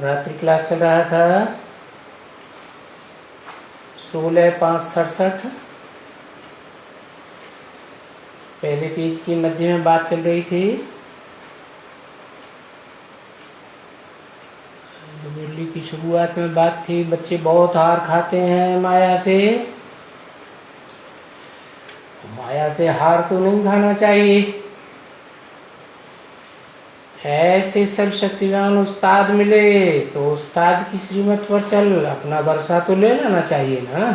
रात्रि क्लास चल रहा था 16/5/67। पहले पेज की मध्य में बात चल रही थी। मुरली की शुरुआत में बात थी, बच्चे बहुत हार खाते हैं माया से। माया से हार तो नहीं खाना चाहिए। ऐसे सर्वशक्तिवान उस्ताद मिले तो उस्ताद की श्रीमत पर चल, अपना वर्षा तो ले लेना चाहिए ना।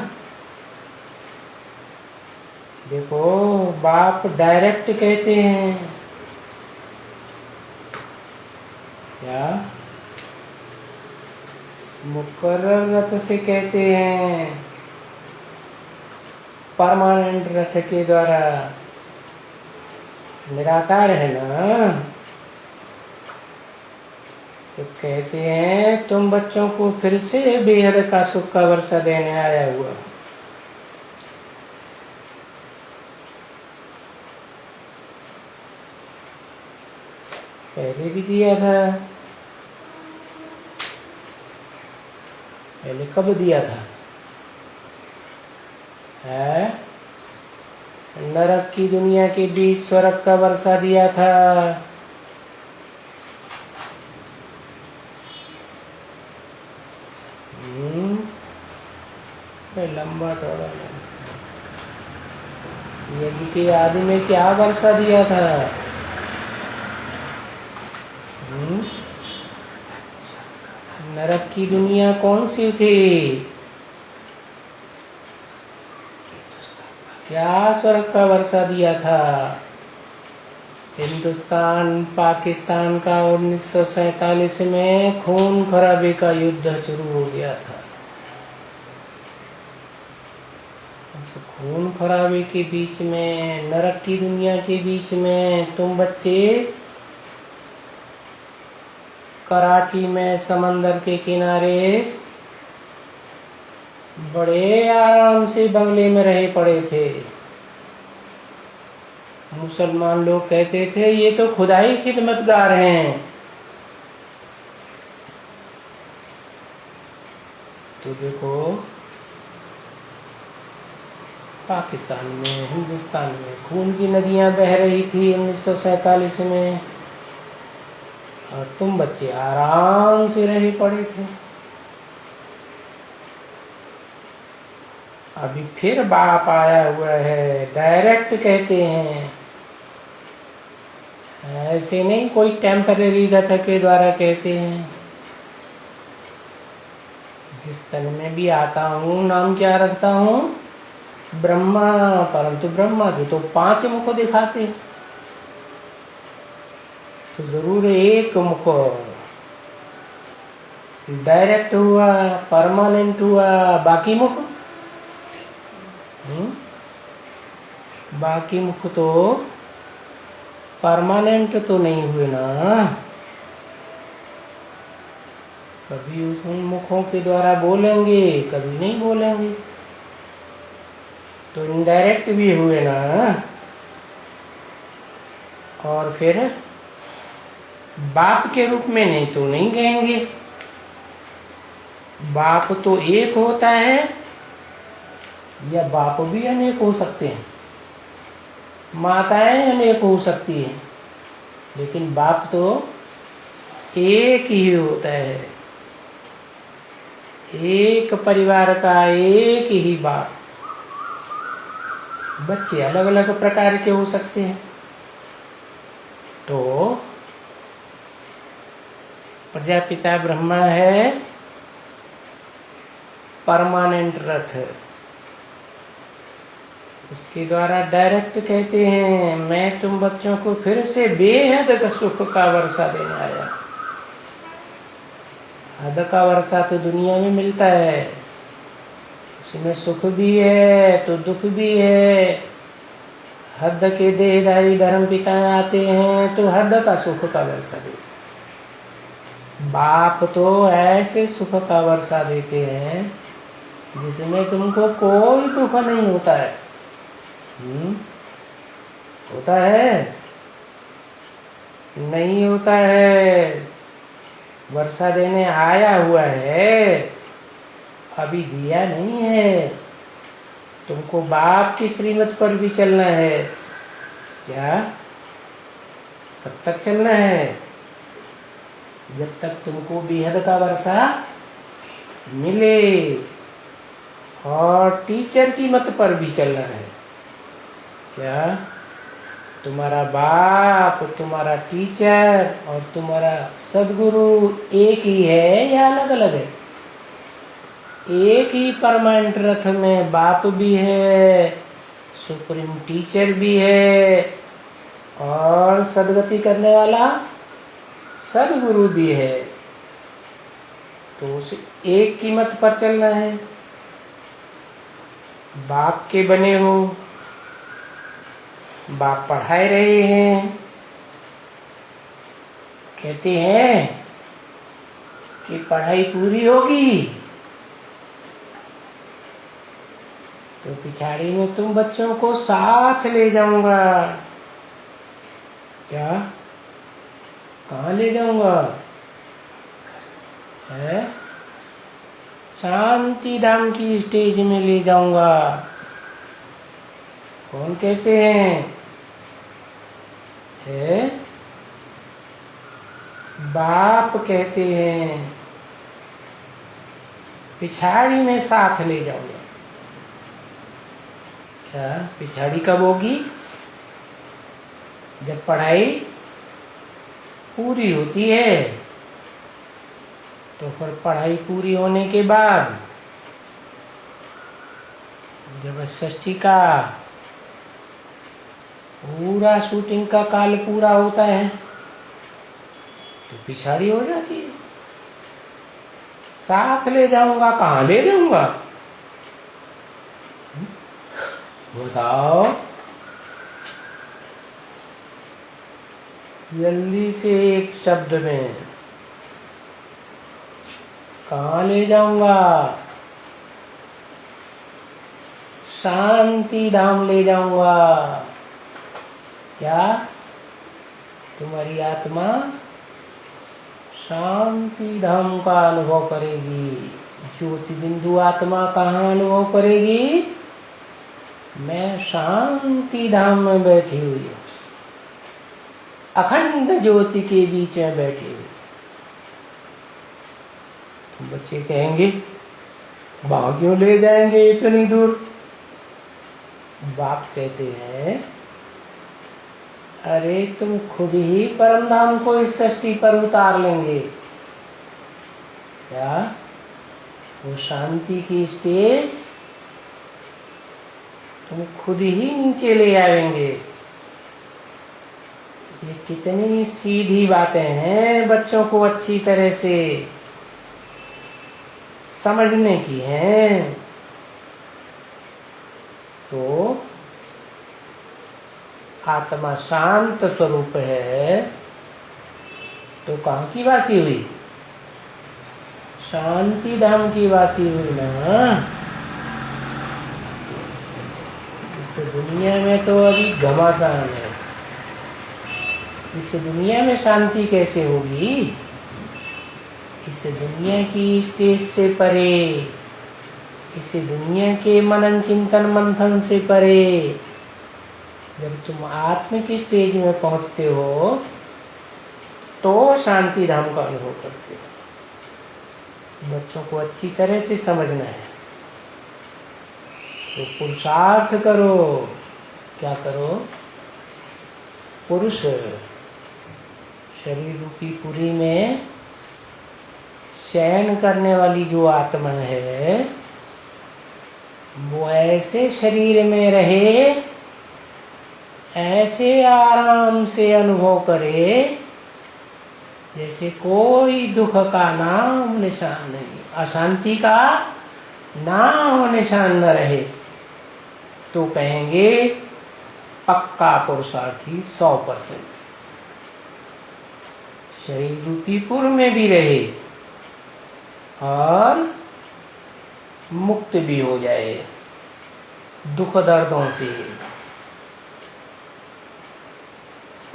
देखो, बाप डायरेक्ट कहते हैं क्या, मुकर्रर रथ से कहते हैं, परमानेंट रथ के द्वारा। निराकार है ना, तो कहते हैं तुम बच्चों को फिर से बेहद का सुख का वर्षा देने आया हुआ। पहले भी दिया था। पहले कब दिया था? है नरक की दुनिया के बीच स्वर्ग का वर्षा दिया था। लंबा चौड़ा यज्ञ के आदि में क्या वर्षा दिया था? नरक की दुनिया कौन सी थी? क्या स्वर्ग का वर्षा दिया था? हिंदुस्तान पाकिस्तान का 1947 में खून खराबे का युद्ध शुरू हो गया था। खून खराबे के बीच में, नरक की दुनिया के बीच में तुम बच्चे कराची में समंदर के किनारे बड़े आराम से बंगले में रहे पड़े थे। मुसलमान लोग कहते थे ये तो खुदाई खिदमतगार हैं। तो देखो, पाकिस्तान में, हिंदुस्तान में खून की नदियां बह रही थी 1947 में, और तुम बच्चे आराम से रहे पड़े थे। अभी फिर बाप आया हुआ है, डायरेक्ट कहते हैं, ऐसे नहीं कोई टेम्पररी रथ के द्वारा कहते हैं। जिस तन में भी आता हूँ नाम क्या रखता हूँ? ब्रह्मा। परंतु ब्रह्मा के तो 5 मुख दिखाते, तो जरूर एक मुख डायरेक्ट हुआ, परमानेंट हुआ, बाकी मुख बाकी मुख तो परमानेंट तो नहीं हुए ना। कभी उन मुखों के द्वारा बोलेंगे, कभी नहीं बोलेंगे, तो इनडायरेक्ट भी हुए ना। और फिर बाप के रूप में नहीं तो नहीं कहेंगे। बाप तो एक होता है, या बाप भी अनेक हो सकते हैं, माताएं अनेक हो सकती हैं, लेकिन बाप तो एक ही होता है। एक परिवार का एक ही बाप। बच्चे अलग अलग प्रकार के हो सकते हैं। तो प्रजापिता ब्रह्मा है परमानेंट रथ, उसके द्वारा डायरेक्ट कहते हैं मैं तुम बच्चों को फिर से बेहद सुख का वर्षा देने आया। हद का वर्षा तो दुनिया में मिलता है, उसमें सुख भी है तो दुख भी है। हद के देहधारी धर्म पिता आते हैं तो हद का सुख का वर्षा देते। बाप तो ऐसे सुख का वर्षा देते हैं जिसमें तुमको कोई दुख नहीं होता है। होता है? नहीं होता है। वर्षा देने आया हुआ है, अभी दिया नहीं है। तुमको बाप की श्रीमत पर भी चलना है। क्या? कब तक चलना है? जब तक तुमको बेहद का वर्षा मिले। और टीचर की मत पर भी चलना है। क्या? तुम्हारा बाप, तुम्हारा टीचर और तुम्हारा सदगुरु एक ही है या अलग अलग है? एक ही परमानेंट रथ में बाप भी है, सुप्रीम टीचर भी है और सदगति करने वाला सदगुरु भी है। तो उस एक की मत पर चलना है। बाप के बने हो, बाप पढ़ाए रहे हैं, कहते हैं कि पढ़ाई पूरी होगी तो पिछाड़ी में तुम बच्चों को साथ ले जाऊंगा। क्या? कहाँ ले जाऊंगा? है? शांति धाम की स्टेज में ले जाऊंगा। कौन कहते हैं? है? बाप कहते हैं पिछाड़ी में साथ ले जाऊंगा। क्या? पिछाड़ी कब होगी? जब पढ़ाई पूरी होती है। तो फिर पढ़ाई पूरी होने के बाद जब षष्ठी का पूरा शूटिंग का काल पूरा होता है तो पिछाड़ी हो जाती है। साथ ले जाऊंगा, कहाँ ले जाऊंगा? बताओ जल्दी से एक शब्द में, कहाँ ले जाऊंगा? शांति धाम ले जाऊंगा। क्या? तुम्हारी आत्मा शांति धाम का अनुभव करेगी। ज्योति बिंदु आत्मा कहाँ अनुभव करेगी? मैं शांति धाम में बैठी हुई हूँ, अखंड ज्योति के बीच में बैठी हुई। तो बच्चे कहेंगे वहां क्यों ले जाएंगे इतनी दूर? बाप कहते हैं अरे तुम खुद ही परम धाम को इस सृष्टि पर उतार लेंगे। क्या? वो शांति की स्टेज तुम खुद ही नीचे ले आएंगे। ये कितनी सीधी बातें हैं, बच्चों को अच्छी तरह से समझने की हैं। तो आत्मा शांत स्वरूप है तो कहाँ की वासी हुई? शांति धाम की वासी हुई ना। इस दुनिया में तो अभी घमासान है। इस दुनिया में शांति कैसे होगी? इस दुनिया की स्टेज से परे, इस दुनिया के मनन चिंतन मंथन से परे जब तुम आत्म की स्टेज में पहुंचते हो तो शांति धाम का अनुभव करते हो। बच्चों को अच्छी तरह से समझना है तो पुरुषार्थ करो। क्या करो? पुरुष शरीर रूपी पुरी में शयन करने वाली जो आत्मा है वो ऐसे शरीर में रहे, ऐसे आराम से अनुभव करे जैसे कोई दुख का नाम निशान नहीं, अशांति का नाम निशान न रहे। तो कहेंगे पक्का पुरुषार्थी 100%। शरीर रूपी पुर में भी रहे और मुक्त भी हो जाए दुख दर्दों से।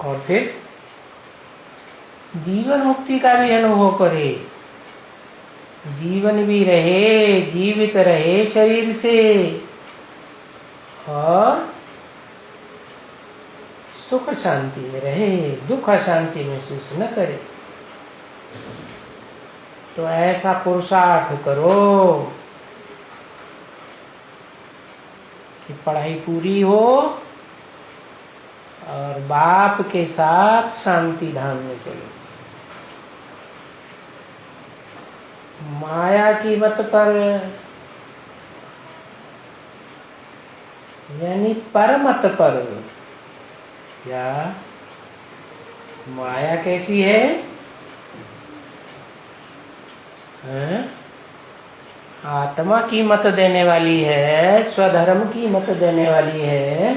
और फिर जीवन मुक्ति का भी अनुभव करे, जीवन भी रहे, जीवित रहे शरीर से, और सुख शांति में रहे, दुख अशांति महसूस न करे। तो ऐसा पुरुषार्थ करो कि पढ़ाई पूरी हो और बाप के साथ शांति धाम में चलो। माया की मत पर, यानी परमत पर। क्या माया कैसी है? आत्मा की मत देने वाली है, स्वधर्म की मत देने वाली है,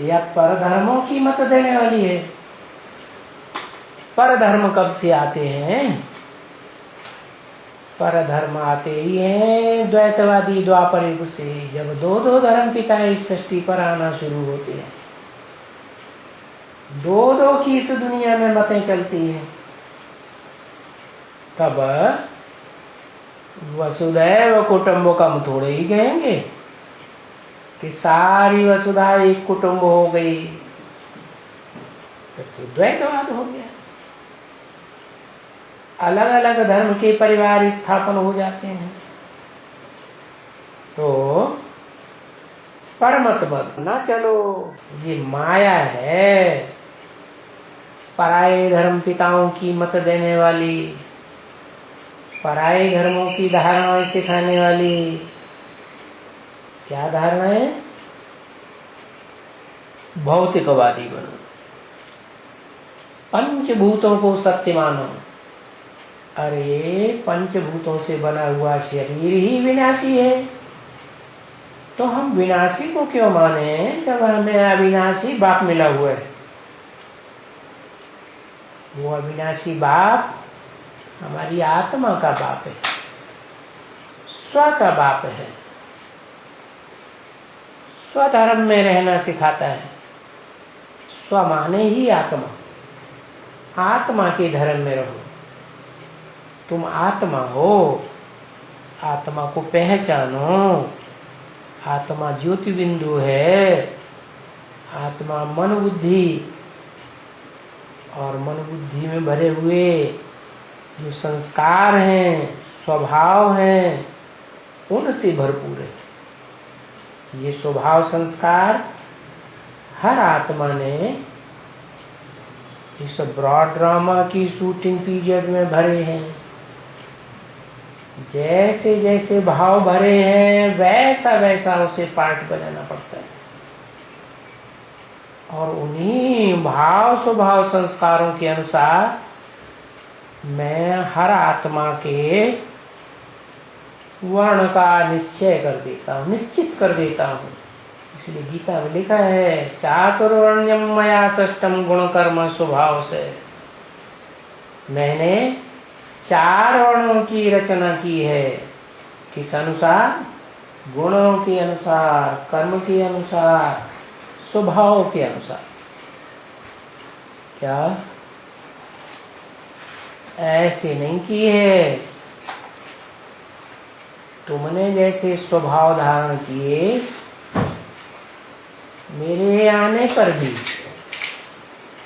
या परधर्मों की मत देने वाली है? परधर्म कब से आते हैं? परधर्म आते ही हैं द्वैतवादी द्वापर युग से, जब दो दो धर्म पिता इस सृष्टि पर आना शुरू होते हैं। दो दो की इस दुनिया में मतें चलती हैं। तब वसुधैव कुटुंबकम थोड़े ही कहेंगे कि सारी वसुधा एक कुटुंब हो गई, तो द्वैतवाद हो गया। अलग अलग धर्म के परिवार स्थापन हो जाते हैं। तो परमत मत ना चलो, ये माया है, पराये धर्म पिताओं की मत देने वाली, पराये धर्मों की धारणाएं सिखाने वाली। क्या धारणा है? भौतिकवादी बनो, पंचभूतों को सत्य मानो। अरे पंचभूतों से बना हुआ शरीर ही विनाशी है, तो हम विनाशी को क्यों माने जब हमें अविनाशी बाप मिला हुआ है? वो अविनाशी बाप हमारी आत्मा का बाप है, स्व का बाप है, स्वधर्म में रहना सिखाता है। स्व माने ही आत्मा, आत्मा के धर्म में रहो। तुम आत्मा हो, आत्मा को पहचानो। आत्मा ज्योति बिंदु है, आत्मा मन बुद्धि, और मन बुद्धि में भरे हुए जो संस्कार हैं, स्वभाव हैं, उनसे भरपूर है। ये स्वभाव संस्कार हर आत्मा ने इस ब्रॉड ड्रामा की शूटिंग पीरियड में भरे हैं। जैसे जैसे भाव भरे हैं वैसा वैसा उसे पार्ट बजाना पड़ता है, और उन्हीं भाव स्वभाव संस्कारों के अनुसार मैं हर आत्मा के वर्ण का निश्चय कर देता हूँ, निश्चित कर देता हूँ। इसलिए गीता में लिखा है, चातुर्वर्ण्यम मया सृष्टम गुण कर्म स्वभाव से। मैंने 4 वर्णों की रचना की है। किस अनुसार? गुणों के अनुसार, कर्म के अनुसार, स्वभाव के अनुसार। क्या ऐसे नहीं किए है? तुमने जैसे स्वभाव धारण किए, मेरे आने पर भी,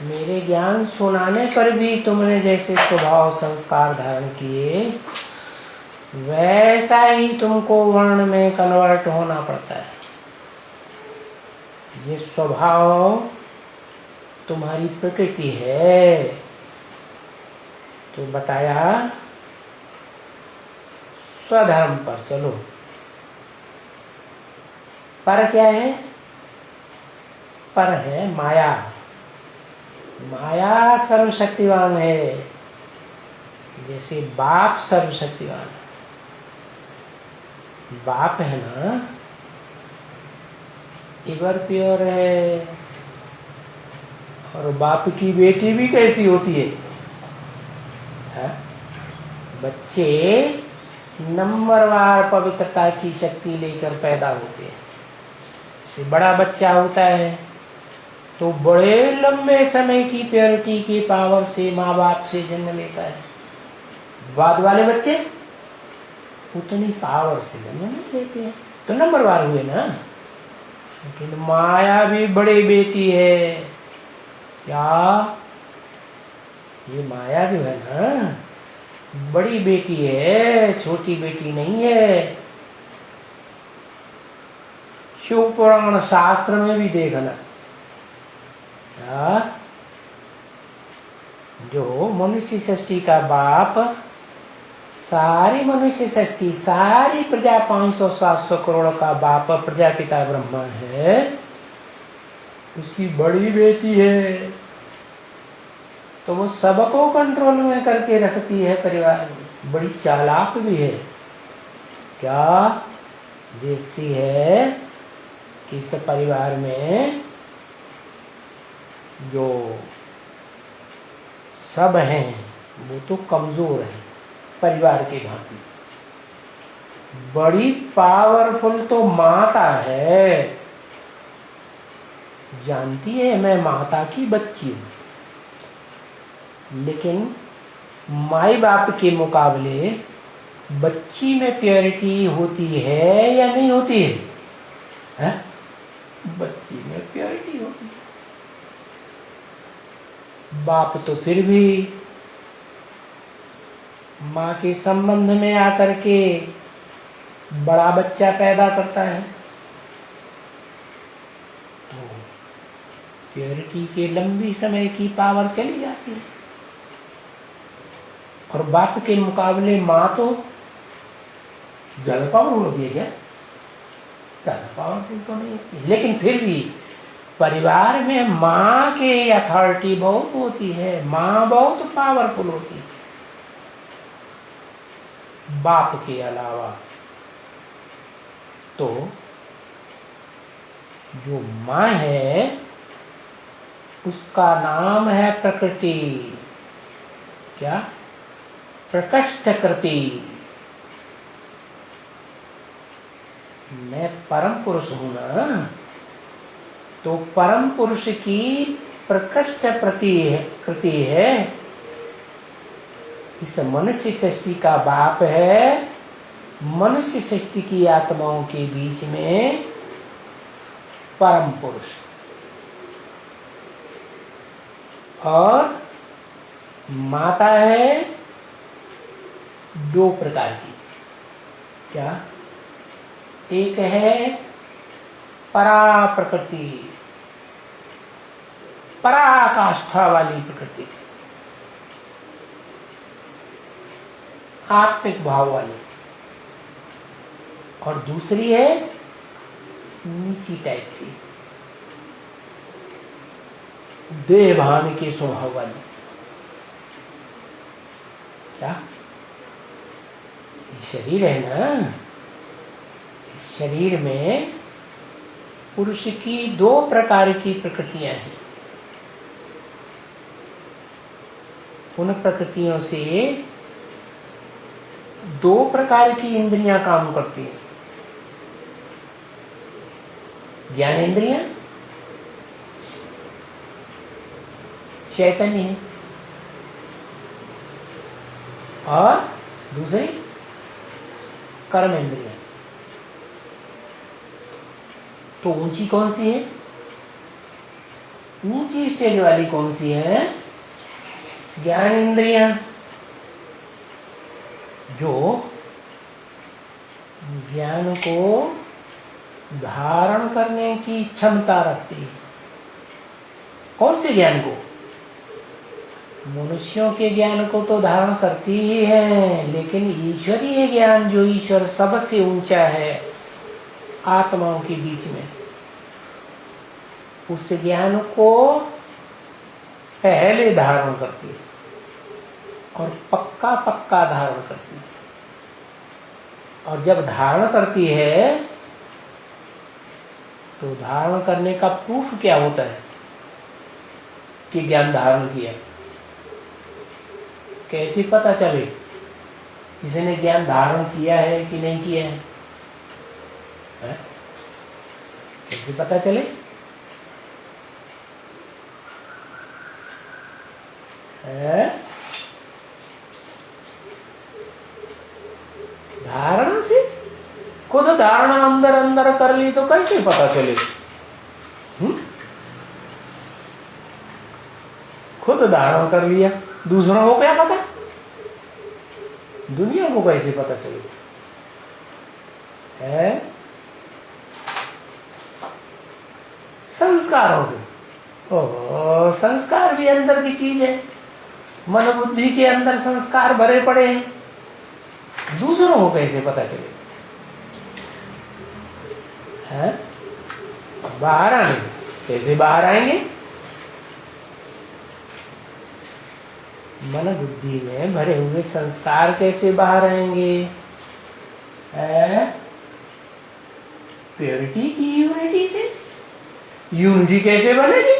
मेरे ज्ञान सुनाने पर भी तुमने जैसे स्वभाव संस्कार धारण किए, वैसा ही तुमको वर्ण में कन्वर्ट होना पड़ता है। ये स्वभाव तुम्हारी प्रकृति है। तो बताया स्वधर्म पर चलो। पर क्या है? पर है माया। माया सर्वशक्तिवान है, जैसे बाप सर्वशक्तिवान है। बाप है ना, एवर प्योर है, और बाप की बेटी भी कैसी होती है? बच्चे नंबरवार पवित्रता की शक्ति लेकर पैदा होते हैं। जैसे बड़ा बच्चा होता है तो बड़े लंबे समय की प्योरिटी की पावर से माँ बाप से जन्म लेता है। बाद वाले बच्चे उतनी पावर से जन्म नहीं लेते हैं, तो नंबरवार हुए ना। लेकिन माया भी बड़ी बेटी है। क्या? ये माया जो है ना, बड़ी बेटी है, छोटी बेटी नहीं है। शिव पुराण शास्त्र में भी देखना, क्या जो मनुष्य सृष्टि का बाप, सारी मनुष्य सृष्टि, सारी प्रजा 500-700 करोड़ का बाप प्रजापिता ब्रह्मा है, उसकी बड़ी बेटी है। तो वो सबको कंट्रोल में करके रखती है परिवार में। बड़ी चालाक भी है। क्या देखती है कि इस परिवार में जो सब हैं वो तो कमजोर हैं परिवार के भांति। बड़ी पावरफुल तो माता है, जानती है मैं माता की बच्ची हूं, लेकिन माई बाप के मुकाबले बच्ची में प्योरिटी होती है या नहीं होती है? है? बच्ची में प्योरिटी होती है। बाप तो फिर भी माँ के संबंध में आकर के बड़ा बच्चा पैदा करता है, तो प्योरिटी के लंबी समय की पावर चली जाती है। और बाप के मुकाबले माँ तो ज्यादा पावरफुल होती है। क्या? ज्यादा पावरफुल तो नहीं होती, लेकिन फिर भी परिवार में माँ के अथॉरिटी बहुत होती है, माँ बहुत पावरफुल होती है बाप के अलावा। तो जो माँ है उसका नाम है प्रकृति। क्या? प्रकृष्ट कृति। मैं परम पुरुष हूं ना, तो परम पुरुष की प्रकृष्ट कृति है। इस मनुष्य सृष्टि का बाप है, मनुष्य सृष्टि की आत्माओं के बीच में परम पुरुष। और माता है दो प्रकार की। क्या? एक है परा प्रकृति, पराकाष्ठा वाली प्रकृति, आत्मिक भाव वाली, और दूसरी है नीची टाइप की, देहभान के स्वभाव वाली। क्या? शरीर है ना, इस शरीर में पुरुष की दो प्रकार की प्रकृतियां हैं। उन प्रकृतियों से दो प्रकार की इंद्रियां काम करती हैं। ज्ञान इंद्रियां चैतन्य है, और दूसरी कर्म इंद्रियां। तो ऊंची कौन सी है? ऊंची स्टेज वाली कौन सी है? ज्ञान इंद्रियां, जो ज्ञान को धारण करने की क्षमता रखती है। कौन से ज्ञान को? मनुष्यों के ज्ञान को तो धारण करती ही है, लेकिन ईश्वरीय ज्ञान जो ईश्वर सबसे ऊंचा है आत्माओं के बीच में, उस ज्ञान को पहले धारण करती है और पक्का पक्का धारण करती है। और जब धारण करती है तो धारण करने का प्रूफ क्या होता है कि ज्ञान धारण किया? कैसे पता चले किसी ने ज्ञान धारण किया है कि नहीं किया है? कैसे पता चले? है? धारणा से? खुद धारणा अंदर अंदर कर ली तो कैसे पता चले? खुद धारणा कर लिया, दूसरों को क्या पता? दुनिया को कैसे पता चलेगा? है? संस्कारों से। ओह, संस्कार भी अंदर की चीज है। मन बुद्धि के अंदर संस्कार भरे पड़े हैं, दूसरों को कैसे पता चलेगा? है? बाहर आने कैसे बाहर आएंगे? मन बुद्धि में भरे हुए संस्कार कैसे बाहर आएंगे? प्योरिटी की यूनिटी से। यूनिटी कैसे बनेगी?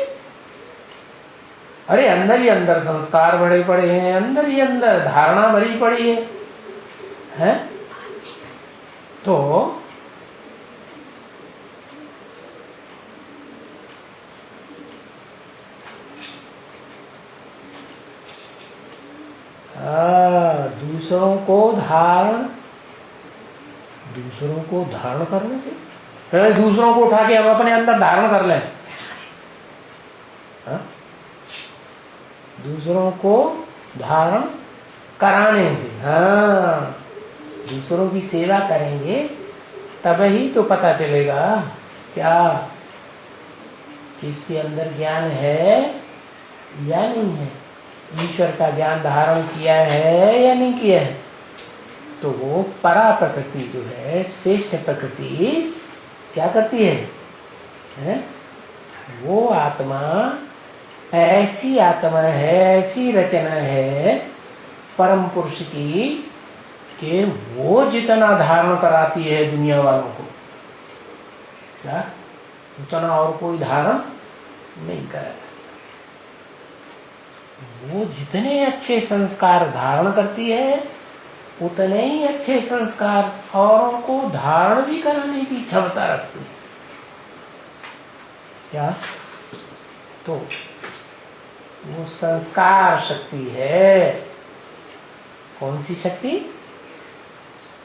अरे अंदर ही अंदर संस्कार भरे पड़े हैं, अंदर ही अंदर धारणा भरी पड़ी है? तो दूसरों को धारण करने से, दूसरों को उठा के हम अपने अंदर धारण कर लें। दूसरों को धारण कराने से, हाँ, दूसरों की सेवा करेंगे तब ही तो पता चलेगा क्या किसके अंदर ज्ञान है या नहीं है, ईश्वर का ज्ञान धारण किया है या नहीं किया है। तो वो परा प्रकृति जो है, श्रेष्ठ प्रकृति क्या करती है? वो आत्मा ऐसी आत्मा है, ऐसी रचना है परम पुरुष की कि वो जितना धारण कराती है दुनिया वालों को, क्या उतना और कोई धारण नहीं करा सकता। वो जितने अच्छे संस्कार धारण करती है उतने ही अच्छे संस्कार औरों को धारण भी कराने की क्षमता रखती है। क्या? तो वो संस्कार शक्ति है। कौन सी शक्ति?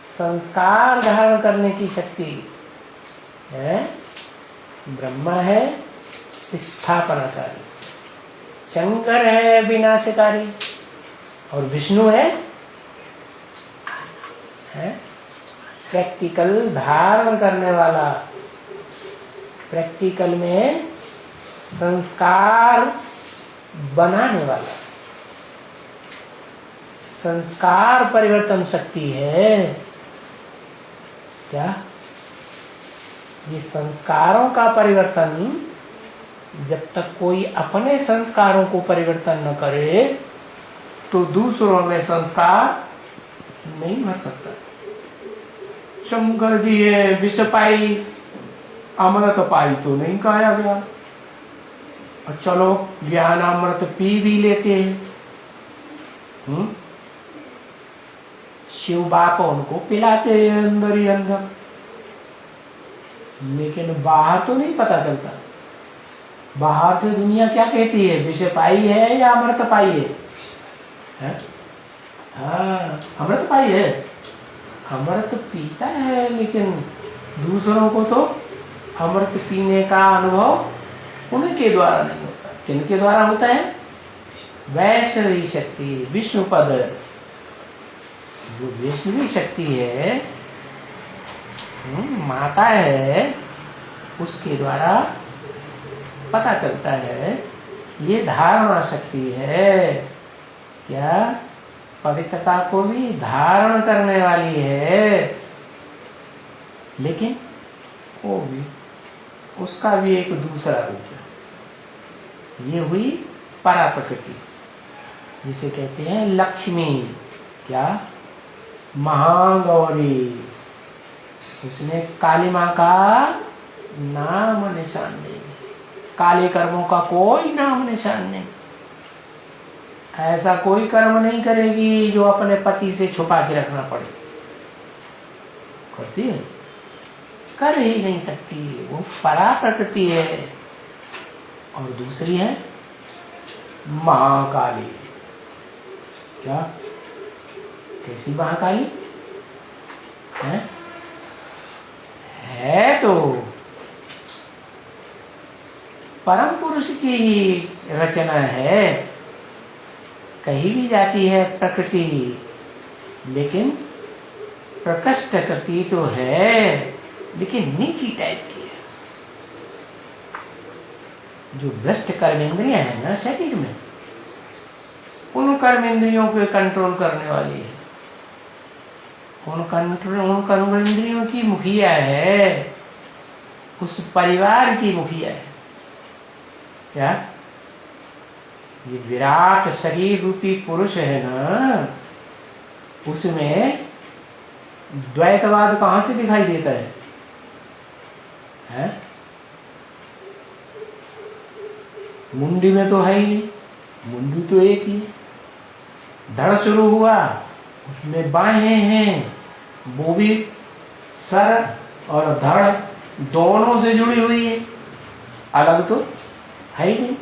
संस्कार धारण करने की शक्ति है। ब्रह्मा है स्थापनाकारी, शंकर है विनाशकारी, और विष्णु है प्रैक्टिकल धारण करने वाला। प्रैक्टिकल में संस्कार बनाने वाला, संस्कार परिवर्तन शक्ति है। क्या? ये संस्कारों का परिवर्तन, जब तक कोई अपने संस्कारों को परिवर्तन न करे तो दूसरों में संस्कार नहीं भर सकता। शंकर जी है विष पाई अमृत पाई तो नहीं कहा गया, और चलो ज्ञान अमृत पी भी लेते हैं। शिव बाप उनको पिलाते हैं अंदर ही अंदर, लेकिन बाहर तो नहीं पता चलता। बाहर से दुनिया क्या कहती है, विष पाई है या अमृत पाई है? हाँ, अमृत पाई है। अमृत पीता है, लेकिन दूसरों को तो अमृत पीने का अनुभव उनके द्वारा नहीं होता। किनके द्वारा होता है? वैष्णवी शक्ति, विष्णु पद, जो वैष्णवी शक्ति है, माता है, उसके द्वारा पता चलता है। ये धारणा शक्ति है। क्या? पवित्रता को भी धारण करने वाली है, लेकिन वो भी, उसका भी एक दूसरा रूप है। ये हुई परा प्रकृति, जिसे कहते हैं लक्ष्मी। क्या? महागौरी। उसमें काली माँ का नाम निशान नहीं, काले कर्मों का कोई नाम निशान नहीं। ऐसा कोई कर्म नहीं करेगी जो अपने पति से छुपा के रखना पड़े। करती है? कर ही नहीं सकती। वो परा प्रकृति है। और दूसरी है महाकाली, क्या कैसी महाकाली है तो परम पुरुष की ही रचना है। कही भी जाती है प्रकृति, लेकिन प्रकृष्ट करती तो है, लेकिन नीची टाइप की है। जो भ्रष्ट कर्मेंद्रियां है ना शरीर में, उन कर्मेंद्रियों को कंट्रोल करने वाली है। उन कर्मेंद्रियों की मुखिया है, उस परिवार की मुखिया है। क्या ये विराट शरीर रूपी पुरुष है ना, उसमें द्वैतवाद कहां से दिखाई देता है? मुंडी में तो है ही नहीं, मुंडी तो एक ही। धड़ शुरू हुआ, उसमें बाहें हैं, वो भी सर और धड़ दोनों से जुड़ी हुई है, अलग तो है ही नहीं।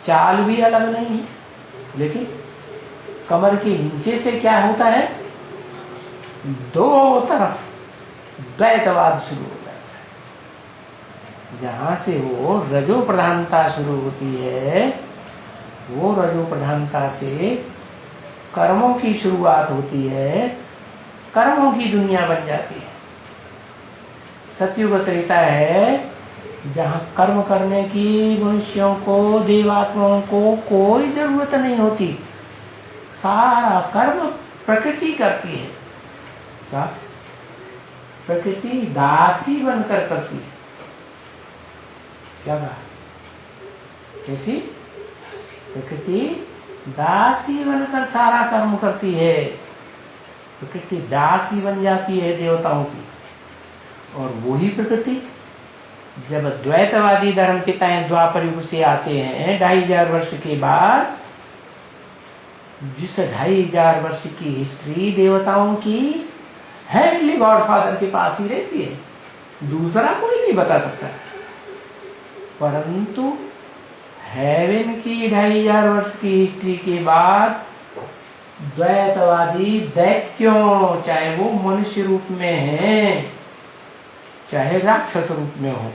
चाल भी अलग नहीं है, लेकिन कमर के नीचे से क्या होता है, दो तरफ द्वैतवाद शुरू हो जाता है। जहां से वो रजो प्रधानता शुरू होती है, वो रजो प्रधानता से कर्मों की शुरुआत होती है, कर्मों की दुनिया बन जाती है। सतयुग त्रेता है जहां कर्म करने की मनुष्यों को, देवात्माओं को कोई जरूरत नहीं होती। सारा कर्म प्रकृति करती है। क्या? प्रकृति दासी बनकर करती है। क्या कहा? कैसी? प्रकृति दासी बनकर सारा कर्म करती है। प्रकृति दासी बन जाती है देवताओं की। और वही प्रकृति जब द्वैतवादी धर्म पिताएं द्वापर युग से आते हैं 2500 वर्ष के बाद, जिस 2500 वर्ष की हिस्ट्री देवताओं की हेवनली गॉडफादर के पास ही रहती है, दूसरा कोई नहीं बता सकता। परंतु हेवन की 2500 वर्ष की हिस्ट्री के बाद द्वैतवादी दैत्यों, चाहे वो मनुष्य रूप में हैं, चाहे राक्षस रूप में हो,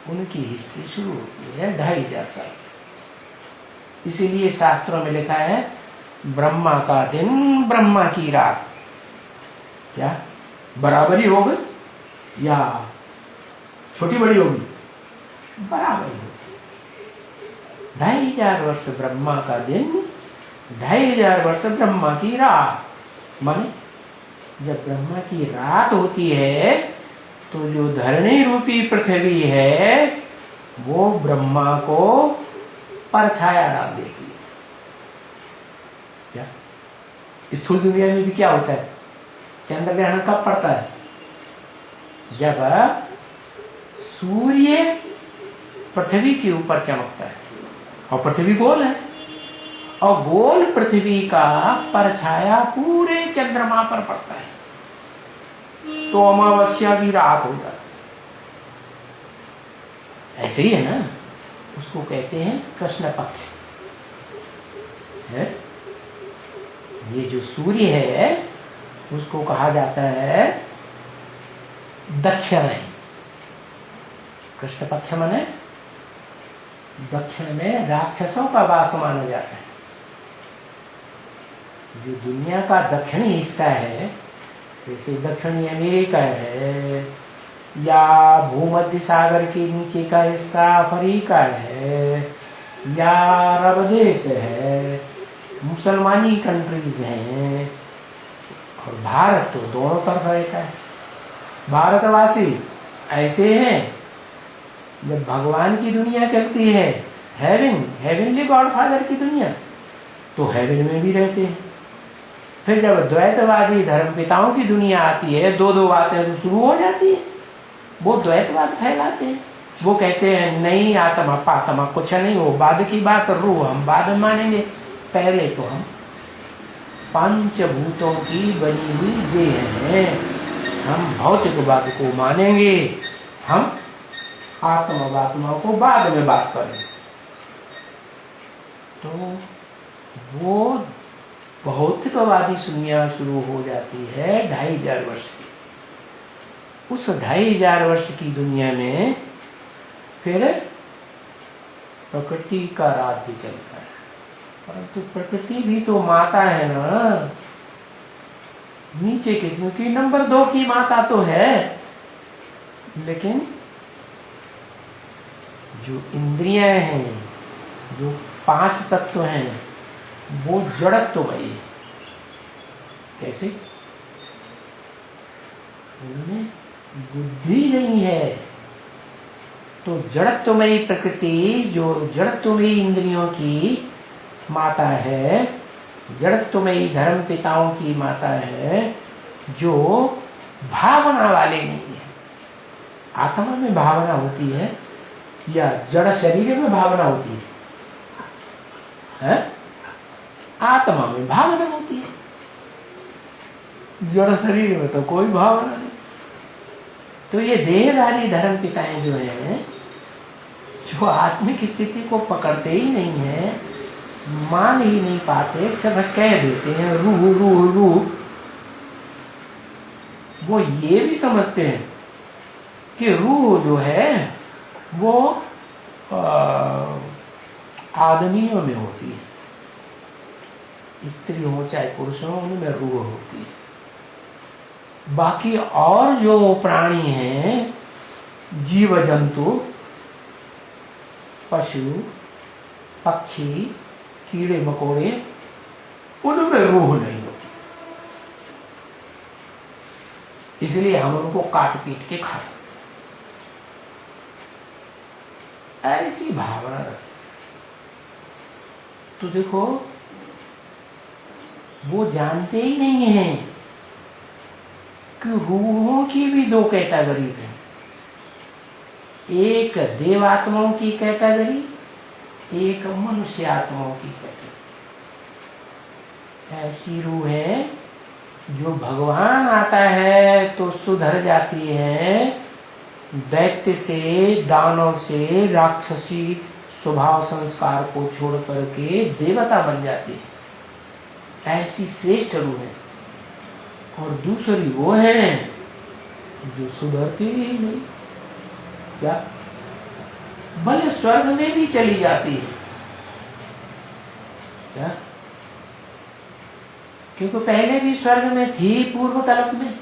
उनकी हिस्ट्री शुरू होती है 2500 साल। इसीलिए शास्त्रों में लिखा है ब्रह्मा का दिन, ब्रह्मा की रात। क्या बराबरी होगी या छोटी बड़ी होगी? बराबरी होगी। 2500 वर्ष ब्रह्मा का दिन, 2500 वर्ष ब्रह्मा की रात। माने जब ब्रह्मा की रात होती है तो जो धरणी रूपी पृथ्वी है वो ब्रह्मा को परछाया डाल देती है। क्या स्थूल दुनिया में भी क्या होता है? चंद्र ग्रहण कब पड़ता है? जब सूर्य पृथ्वी के ऊपर चमकता है, और पृथ्वी गोल है, और गोल पृथ्वी का परछाया पूरे चंद्रमा पर पड़ता है, तो अमावस्या की रात हो जाती है। ऐसे ही है ना, उसको कहते हैं कृष्ण पक्ष है। ये जो सूर्य है उसको कहा जाता है दक्षिण। कृष्ण पक्ष माने दक्षिण में राक्षसों का वास माना जाता है। जो दुनिया का दक्षिणी हिस्सा है, जैसे दक्षिणी अमेरिका है, या भूमध्य सागर के नीचे का हिस्सा अफ्रीका है, या अरब देश है, मुसलमानी कंट्रीज हैं, और भारत तो दोनों तरफ रहता है। भारतवासी ऐसे हैं, जब भगवान की दुनिया चलती है, हेवनली गॉडफादर की दुनिया, तो हेवन में भी रहते हैं। फिर जब द्वैतवादी धर्म पिताओं की दुनिया आती है, दो बातें तो शुरू हो जाती है। वो द्वैतवाद फैलाते हैं। वो कहते हैं नहीं, आत्मा पात्मा कुछ नहीं, वो बाद की बात, रूह हम बाद में मानेंगे, पहले तो हम पंचभूतों की बनी हुई देह हैं, हम भौतिकवाद को मानेंगे, हम आत्मवात्मा को बाद में बात करेंगे। तो वो भौतिकवादी दुनिया शुरू हो जाती है 2500 वर्ष की। उस 2500 वर्ष की दुनिया में फिर प्रकृति का राज्य चलता है। परंतु प्रकृति भी तो माता है ना, नीचे किस्म की नंबर 2 की माता तो है, लेकिन जो इंद्रियां हैं, जो 5 तत्व हैं, वो जड़त्वमयी है। कैसे? उनमें बुद्धि नहीं है। तो जड़त्वमयी प्रकृति, जो जड़त्वमयी इंद्रियों की माता है, जड़त्वमयी धर्म पिताओं की माता है, जो भावना वाले नहीं है। आत्मा में भावना होती है या जड़ शरीर में भावना होती है? आत्मा में भावना होती है, जड़ शरीर में तो कोई भावना नहीं। तो ये देहधारी धर्म पिताएं जो हैं, जो आत्मिक स्थिति को पकड़ते ही नहीं है, मान ही नहीं पाते, सब कह देते हैं रूह रूह रूह। वो ये भी समझते हैं कि रूह जो है वो आदमियों में होती है, स्त्री हो चाहे पुरुष हो, उनमें रूह होती है। बाकी और जो प्राणी हैं, जीव जंतु, पशु पक्षी, कीड़े मकोड़े, उनमें रूह नहीं होती। इसलिए हम उनको काट पीट के खा सकते, ऐसी भावना रखते। तो देखो, वो जानते ही नहीं है कि रूहों की भी 2 कैटेगरीज हैं। एक देवात्माओं की कैटेगरी, एक मनुष्य आत्माओं की कैटेगरी। ऐसी रूह है जो भगवान आता है तो सुधर जाती है, दैत्य से, दानव से, राक्षसी स्वभाव संस्कार को छोड़ करके देवता बन जाती है। ऐसी श्रेष्ठ रूह है। और दूसरी वो है जो सुधरती ही नहीं, क्या भले स्वर्ग में भी चली जाती है, क्या? क्योंकि पहले भी स्वर्ग में थी पूर्व कल्प में,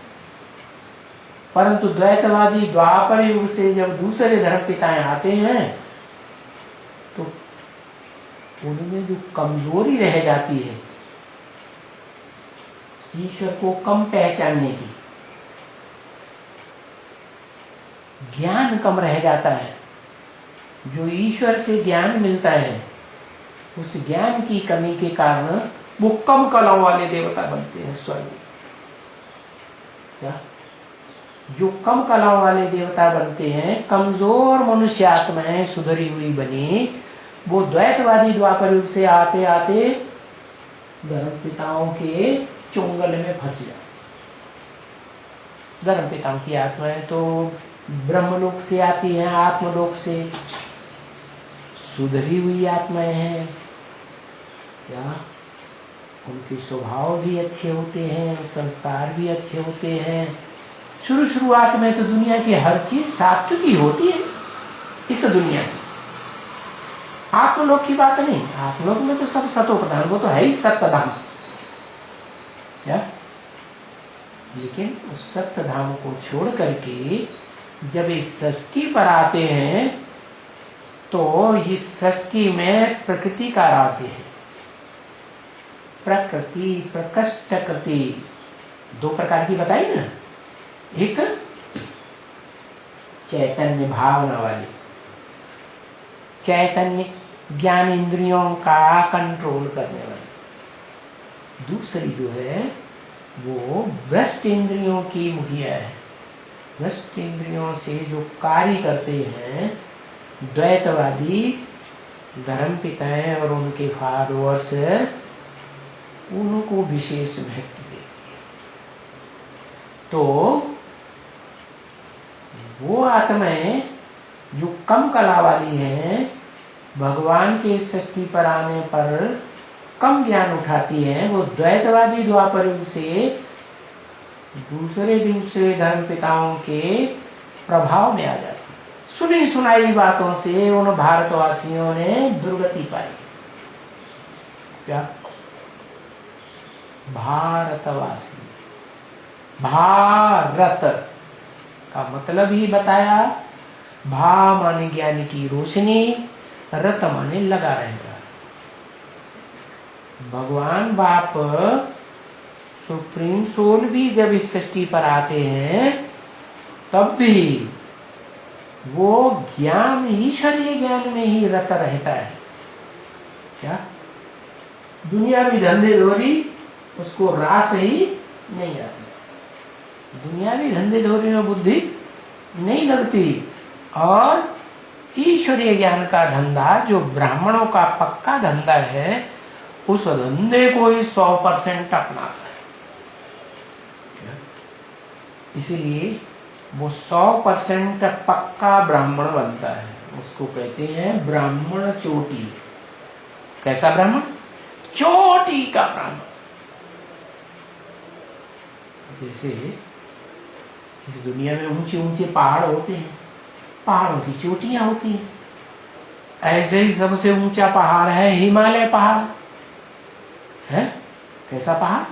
परंतु द्वैतवादी द्वापर युग से जब दूसरे धर्म पिताएं आते हैं तो उनमें जो कमजोरी रह जाती है ईश्वर को कम पहचानने की, ज्ञान कम रह जाता है। जो ईश्वर से ज्ञान मिलता है, उस ज्ञान की कमी के कारण वो कम कलाओं वाले देवता बनते हैं स्वर्ग में। क्या? जो कम कलाओं वाले देवता बनते हैं, कमजोर मनुष्य आत्माएं सुधरी हुई बनी, वो द्वैतवादी द्वापर युग से आते आते धर्म पिताओं के चुंगल में फंस जाते। धर्म पिताओं की आत्माएं तो ब्रह्मलोक से आती हैं, आत्मलोक से सुधरी हुई आत्माएं हैं। क्या? उनके स्वभाव भी अच्छे होते हैं, संस्कार भी अच्छे होते हैं। शुरुआत में तो दुनिया की हर चीज सात्विक ही होती है इस दुनिया की। आत्मलोक की बात नहीं, आत्मलोक में तो सब सतो प्रधान, वो तो है ही सत्य धाम। क्या? लेकिन उस सत्य धाम को छोड़ करके जब इस सृष्टि पर आते हैं तो इस सृष्टि में प्रकृति का राज्य है। प्रकृति, प्रकृति 2 प्रकार की बताई ना। एक चैतन्य भावना वाली, चैतन्य ज्ञान इंद्रियों का कंट्रोल करने वाली। दूसरी जो है वो भ्रष्ट इंद्रियों की मुखिया है। भ्रष्ट इंद्रियों से जो कार्य करते हैं द्वैतवादी धर्म पिताएं और उनके फॉलोअर्स, उनको विशेष महत्व देती है। तो वो आत्माएं जो कम कला वाली हैं, भगवान के शक्ति पर आने पर कम ज्ञान उठाती हैं वो द्वैतवादी द्वापर युग से दूसरे धर्म पिताओं के प्रभाव में आ जाती है। सुनी सुनाई बातों से उन भारतवासियों ने दुर्गति पाई। क्या? भारतवासी, भारत का मतलब ही बताया। भा माने ज्ञान की रोशनी, रत माने लगा रहेगा। भगवान बाप सुप्रीम सोल भी जब इस सृष्टि पर आते हैं तब भी वो ज्ञान, ईश्वरीय ज्ञान में ही रत रहता है। क्या? दुनिया भी धंधे धोरी उसको रास ही नहीं आती। दुनिया भी धंधे धोरी में बुद्धि नहीं लगती। और ईश्वरीय ज्ञान का धंधा जो ब्राह्मणों का पक्का धंधा है, उस धंधे को ही 100% अपनाता है। इसीलिए वो 100% पक्का ब्राह्मण बनता है। उसको कहते हैं ब्राह्मण चोटी। कैसा ब्राह्मण? चोटी का ब्राह्मण। जैसे इस दुनिया में ऊंचे ऊंचे पहाड़ होते हैं, पहाड़ों की चोटियां होती हैं। ऐसे ही सबसे ऊंचा पहाड़ है हिमालय पहाड़ है। कैसा पहाड़?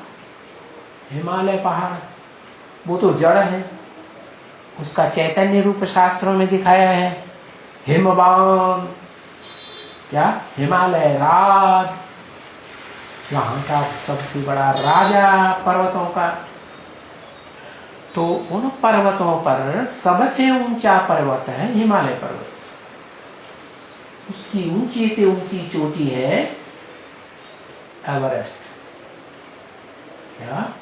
हिमालय पहाड़। वो तो जड़ है, उसका चैतन्य रूप शास्त्रों में दिखाया है। हिमवान, क्या? हिमालय राज, वहां का सबसे बड़ा राजा पर्वतों का। तो उन पर्वतों पर सबसे ऊंचा पर्वत है हिमालय पर्वत। उसकी ऊंची से ऊंची चोटी है एवरेस्ट। क्या?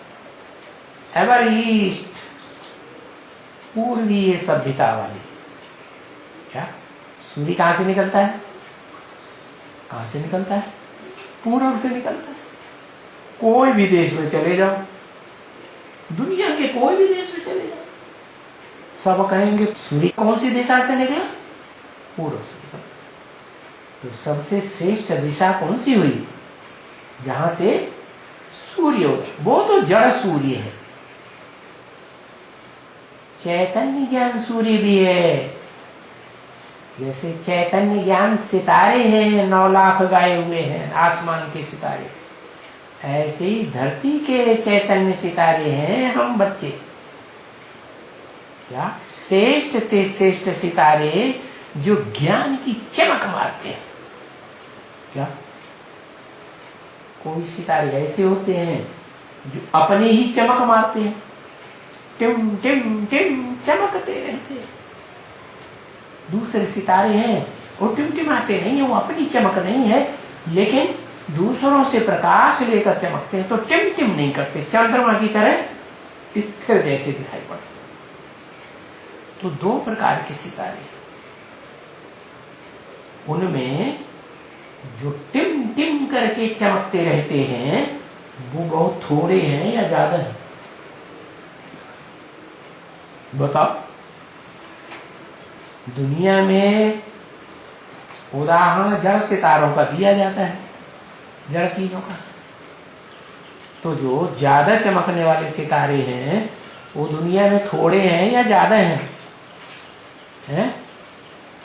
एवरेस्ट, पूर्वीय सभ्यता वाली। क्या? सूर्य कहां से निकलता है? कहां से निकलता है? पूर्व से निकलता है। कोई भी देश में चले जाओ, दुनिया के कोई भी देश में चले जाओ, सब कहेंगे सूर्य कौन सी दिशा से निकला? पूर्व से निकला। तो सबसे श्रेष्ठ दिशा कौन सी हुई? जहां से सूर्य उदय। वो तो जड़ सूर्य है। चैतन्य ज्ञान सूर्य भी है। जैसे चैतन्य ज्ञान सितारे हैं, 9 लाख गाए हुए हैं आसमान के सितारे, ऐसे ही धरती के चैतन्य सितारे हैं हम बच्चे। क्या? श्रेष्ठ ते श्रेष्ठ सितारे जो ज्ञान की चमक मारते हैं। क्या? कोई सितारे ऐसे होते हैं जो अपने ही चमक मारते हैं, टिम टिम टिम चमकते रहते हैं। दूसरे सितारे हैं वो टिमटिमाते नहीं है, वो अपनी चमक नहीं है, लेकिन दूसरों से प्रकाश लेकर चमकते हैं। तो टिम नहीं करते, चंद्रमा की तरह स्थिर जैसे दिखाई पड़ते। तो 2 प्रकार के सितारे, उनमें जो टिम करके चमकते रहते हैं वो बहुत थोड़े हैं या ज्यादा हैं? बताओ। दुनिया में उदाहरण जड़ सितारों का दिया जाता है, जड़ चीजों का। तो जो ज्यादा चमकने वाले सितारे हैं वो दुनिया में थोड़े हैं या ज्यादा हैं?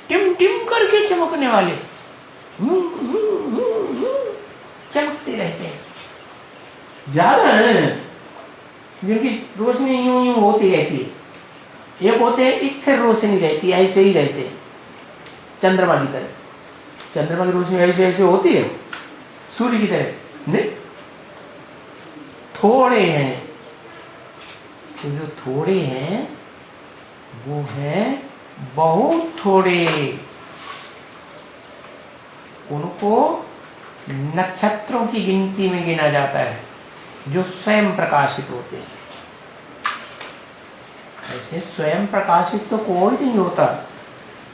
टिम करके चमकने वाले चमकते रहते हैं, ज्यादा है, जिनकी रोशनी यूं होती रहती है। एक होते हैं स्थिर रोशनी रहती है, ऐसे ही रहते हैं चंद्रमा की तरह। चंद्रमा की रोशनी ऐसे ऐसे होती है सूर्य की तरह नहीं, थोड़े हैं। तो जो थोड़े हैं वो हैं बहुत थोड़े। उनको नक्षत्रों की गिनती में गिना जाता है जो स्वयं प्रकाशित होते हैं। ऐसे स्वयं प्रकाशित तो कोई नहीं होता,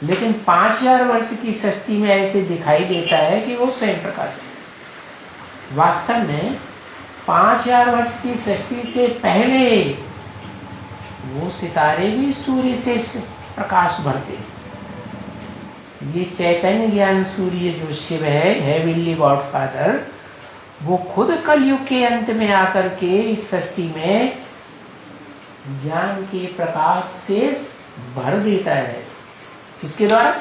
लेकिन 5000 वर्ष की सृष्टि में ऐसे दिखाई देता है कि वो स्वयं प्रकाशित है। वास्तव में 5000 वर्ष की सृष्टि से पहले वो सितारे भी सूर्य से प्रकाश भरते हैं। ये चैतन्य ज्ञान सूर्य जो शिव है, हेवनली गॉडफादर, वो खुद कलयुग के अंत में आकर के इस सृष्टि में ज्ञान के प्रकाश से भर देता है। किसके द्वारा?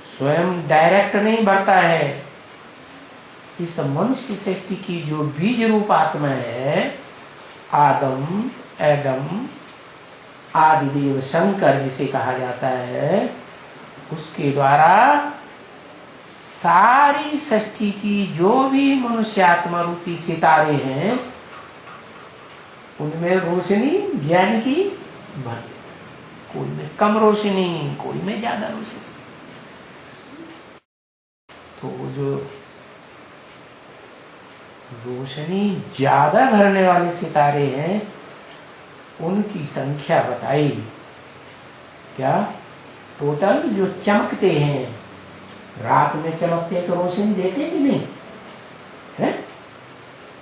स्वयं डायरेक्ट नहीं भरता है। इस मनुष्य सृष्टि की जो बीज रूप आत्मा है, आदम, एडम, आदिदेव शंकर जिसे कहा जाता है, उसके द्वारा सारी सृष्टि की जो भी मनुष्य आत्मा रूपी सितारे हैं, उनमें रोशनी ज्ञान की भर, कोई में कम रोशनी, कोई में ज्यादा रोशनी। तो जो रोशनी ज्यादा भरने वाले सितारे हैं, उनकी संख्या बताई। क्या? टोटल जो चमकते हैं, रात में चमकते हैं तो रोशनी देते कि नहीं है?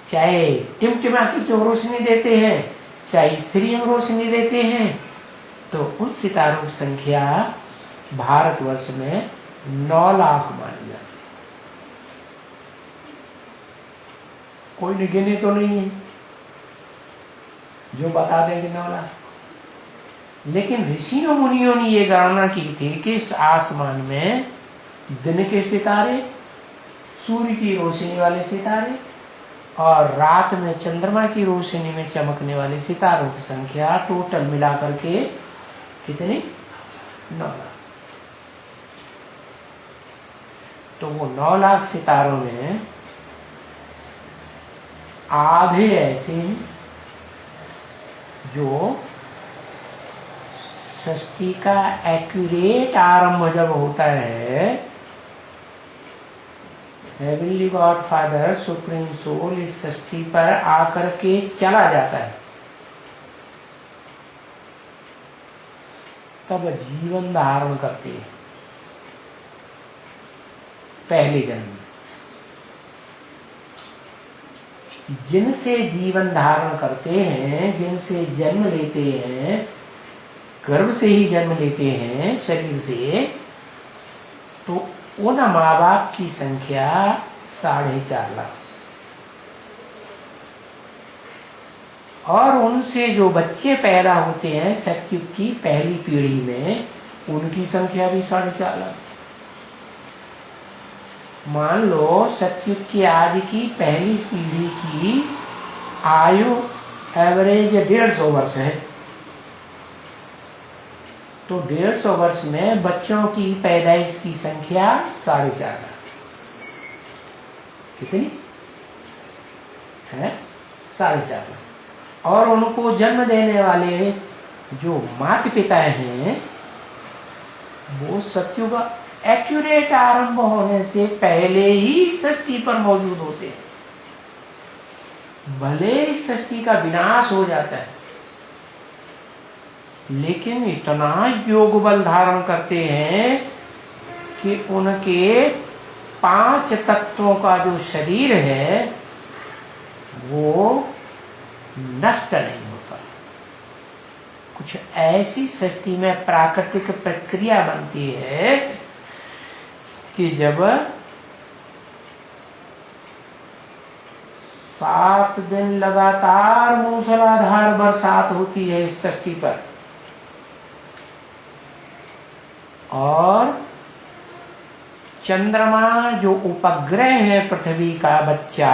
चाहे टिमटिमा की जो रोशनी देते हैं, चाहे स्त्रियों रोशनी देते हैं, तो उन सितारों की संख्या भारतवर्ष में 9 लाख मानी जाती है। कोई ने गिने तो नहीं है जो बता देंगे 9 लाख। लेकिन ऋषियों मुनियों ने ये गणना की थी कि इस आसमान में दिन के सितारे, सूर्य की रोशनी वाले सितारे और रात में चंद्रमा की रोशनी में चमकने वाले सितारों की संख्या टोटल मिलाकर के कितनी? 9 लाख। तो वो 9 लाख सितारों में आधे ऐसे हैं जो सृष्टि का एक्यूरेट आरंभ जब होता है, heavenly God father supreme soul इस सृष्टि पर आकर के चला जाता है, तब जीवन धारण करते हैं पहले जन्म। जिनसे जीवन धारण करते हैं, जिनसे जन्म लेते हैं, गर्भ से ही जन्म लेते हैं शरीर से, तो उन माँ बाप की संख्या 4.5 लाख। और उनसे जो बच्चे पैदा होते हैं सतयुग की पहली पीढ़ी में, उनकी संख्या भी 4.5 लाख। मान लो सतयुग की आदि की पहली पीढ़ी की आयु एवरेज 150 वर्ष है, तो 150 वर्ष में बच्चों की पैदाइश की संख्या 4.5 लाख। कितनी है? 4.5 लाख। और उनको जन्म देने वाले जो माता पिता हैं, वो सतयुग एक्यूरेट आरंभ होने से पहले ही सृष्टि पर मौजूद होते हैं। भले इस सृष्टि का विनाश हो जाता है, लेकिन इतना योग बल धारण करते हैं कि उनके 5 तत्वों का जो शरीर है वो नष्ट नहीं होता। कुछ ऐसी सृष्टि में प्राकृतिक प्रक्रिया बनती है कि जब 7 दिन लगातार मूसलाधार बरसात होती है इस सृष्टि पर, और चंद्रमा जो उपग्रह है पृथ्वी का बच्चा,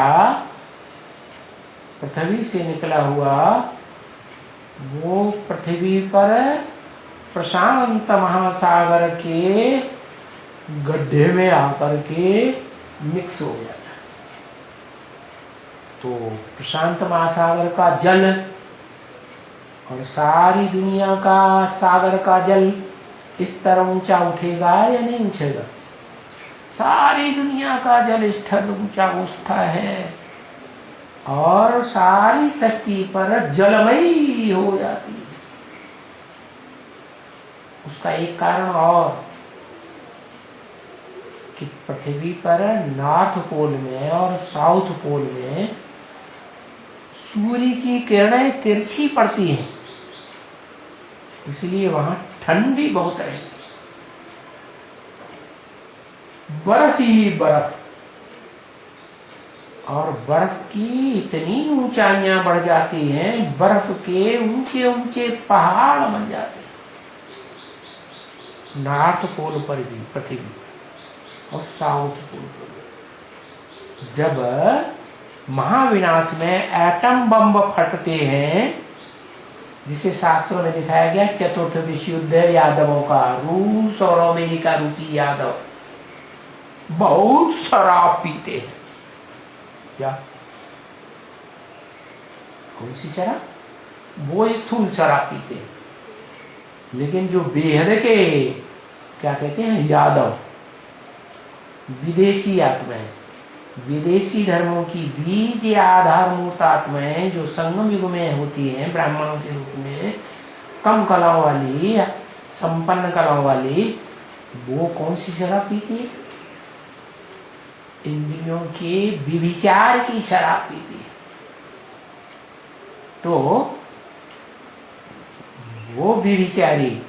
पृथ्वी से निकला हुआ, वो पृथ्वी पर प्रशांत महासागर के गड्ढे में आकर के मिक्स हो जाता है। तो प्रशांत महासागर का जल और सारी दुनिया का सागर का जल इस तरह ऊंचा उठेगा या नहीं उठेगा? सारी दुनिया का जल स्तर ऊंचा उठता है और सारी सृष्टि पर जलमयी हो जाती है। उसका एक कारण और कि पृथ्वी पर नॉर्थ पोल में और साउथ पोल में सूर्य की किरणें तिरछी पड़ती हैं, इसलिए वहां ठंडी बहुत है, बर्फ ही बर्फ। और बर्फ की इतनी ऊंचाइयां बढ़ जाती हैं, बर्फ के ऊंचे ऊंचे पहाड़ बन जाते हैं नॉर्थ पोल पर भी, पृथ्वी और साउथ पोल पर भी। जब महाविनाश में एटम बम फटते हैं, जिसे शास्त्रों में दिखाया गया, चतुर्थ विश्व युद्ध यादवों का, रूस और अमेरिका रूपी यादव बहुत शराब पीते हैं। क्या? कौन सी शराब? वो स्थूल शराब पीते हैं। लेकिन जो बेहद के क्या कहते हैं, यादव, विदेशी आत्माएं, विदेशी धर्मों की बीज आधारभूत आत्माएं जो संगम युग में होती हैं, ब्राह्मणों के रूप में, कम कलाओं वाली, संपन्न कलाओं वाली, वो कौन सी शराब पीती है? इंद्रियों के विविचार की शराब पीती है। तो वो विविचारी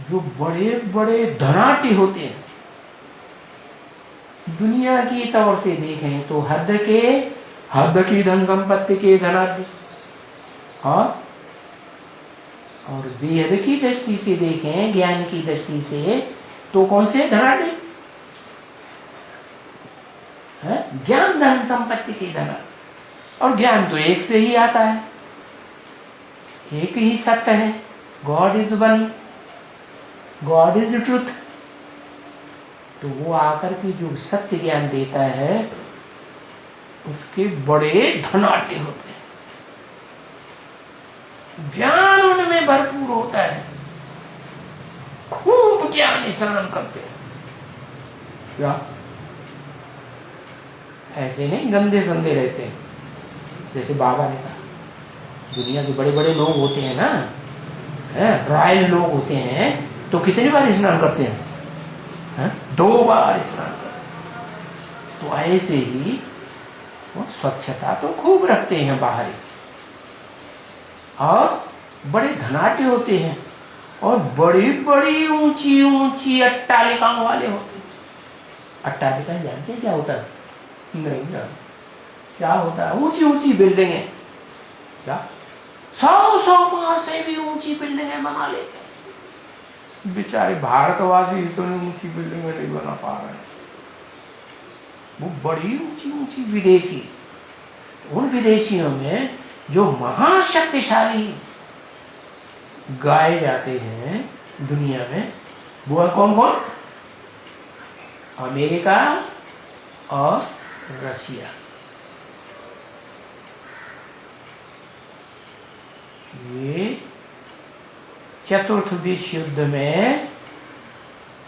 जो बड़े बड़े धनाढ्य होते हैं, दुनिया की तौर से देखें तो हद की धन संपत्ति के धनाढ्य, और बेहद की दृष्टि से देखें, ज्ञान की दृष्टि से, तो कौन से धनाढ्य? ज्ञान धन संपत्ति के धन। और ज्ञान तो एक से ही आता है, एक ही सत्य है। God is one, God is truth. तो वो आकर के जो सत्य ज्ञान देता है, उसके बड़े धनाढ्य होते हैं, ज्ञान उनमें भरपूर होता है, खूब ज्ञान स्नान करते हैं। क्या? ऐसे नहीं गंदे संदे रहते हैं। जैसे बाबा ने कहा, दुनिया के बड़े बड़े लोग होते हैं ना, रॉयल लोग होते हैं, तो कितनी बार स्नान करते हैं? 2 बार स्नान करते। तो ऐसे ही वो स्वच्छता तो खूब रखते हैं बाहरी, और बड़े धनाढ्य होते हैं, और बड़ी बड़ी ऊंची ऊंची अट्टालिकाओं वाले होते हैं। अट्टालिका जानते हैं क्या होता है? नहीं जानते। क्या होता है? ऊंची ऊंची बिल्डिंगें, क्या 100 माह से भी ऊंची बिल्डिंगें बना लेते हैं। बेचारे भारतवासी इतनी ऊंची बिल्डिंगें नहीं बना पा रहे, वो बड़ी ऊंची ऊंची विदेशी, उन विदेशियों में जो महाशक्तिशाली गाए जाते हैं दुनिया में, वो है कौन कौन? अमेरिका और रशिया। ये चतुर्थ विश्व युद्ध में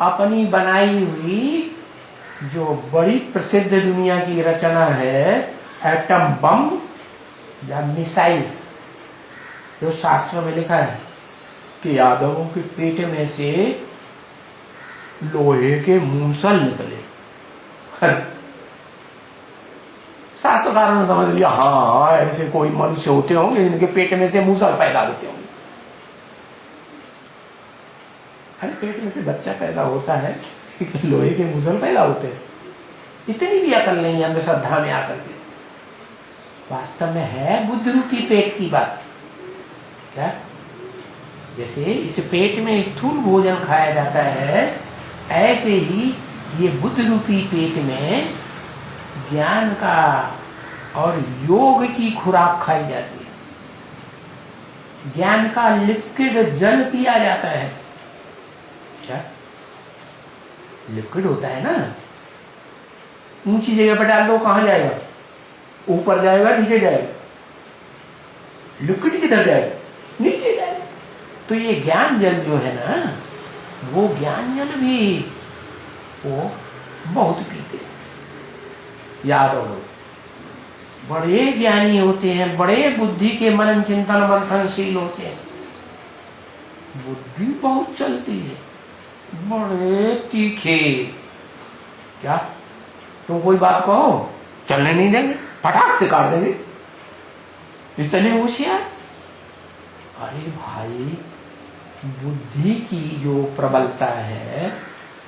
अपनी बनाई हुई जो बड़ी प्रसिद्ध दुनिया की रचना है, एटम बम या मिसाइल्स, जो शास्त्रों में लिखा है कि यादवों के पेट में से लोहे के मूसल निकले। शास्त्रकारों ने समझ लिया, हाँ ऐसे कोई मनुष्य होते होंगे, इनके पेट में से मूसल पैदा होते होंगे। अरे पेट में से बच्चा पैदा होता है, लोहे के मूसल पैदा होते हैं। इतनी भी अकल नहीं है अंधश्रद्धा में आकर के। वास्तव में है बुद्ध रूपी पेट की बात। क्या? जैसे इस पेट में स्थूल भोजन खाया जाता है, ऐसे ही ये बुद्ध रूपी पेट में ज्ञान का और योग की खुराक खाई जाती है। ज्ञान का लिक्विड जल पिया जाता है। क्या? लिक्विड होता है ना, ऊंची जगह पर डाल दो, कहां जाएगा? ऊपर जाएगा, नीचे जाएगा? लिक्विड किधर जाएगा? नीचे जाएगा। तो ये ज्ञान जल जो है ना, वो ज्ञान जल भी वो बहुत पीते हैं यादव लोग। बड़े ज्ञानी होते हैं, बड़े बुद्धि के मनन चिंतन मंथनशील होते हैं, बुद्धि बहुत चलती है, बड़े तीखे। क्या तुम कोई बात कहो, चलने नहीं देंगे, फटाक से काट देंगे, इतने होशियार। अरे भाई, बुद्धि की जो प्रबलता है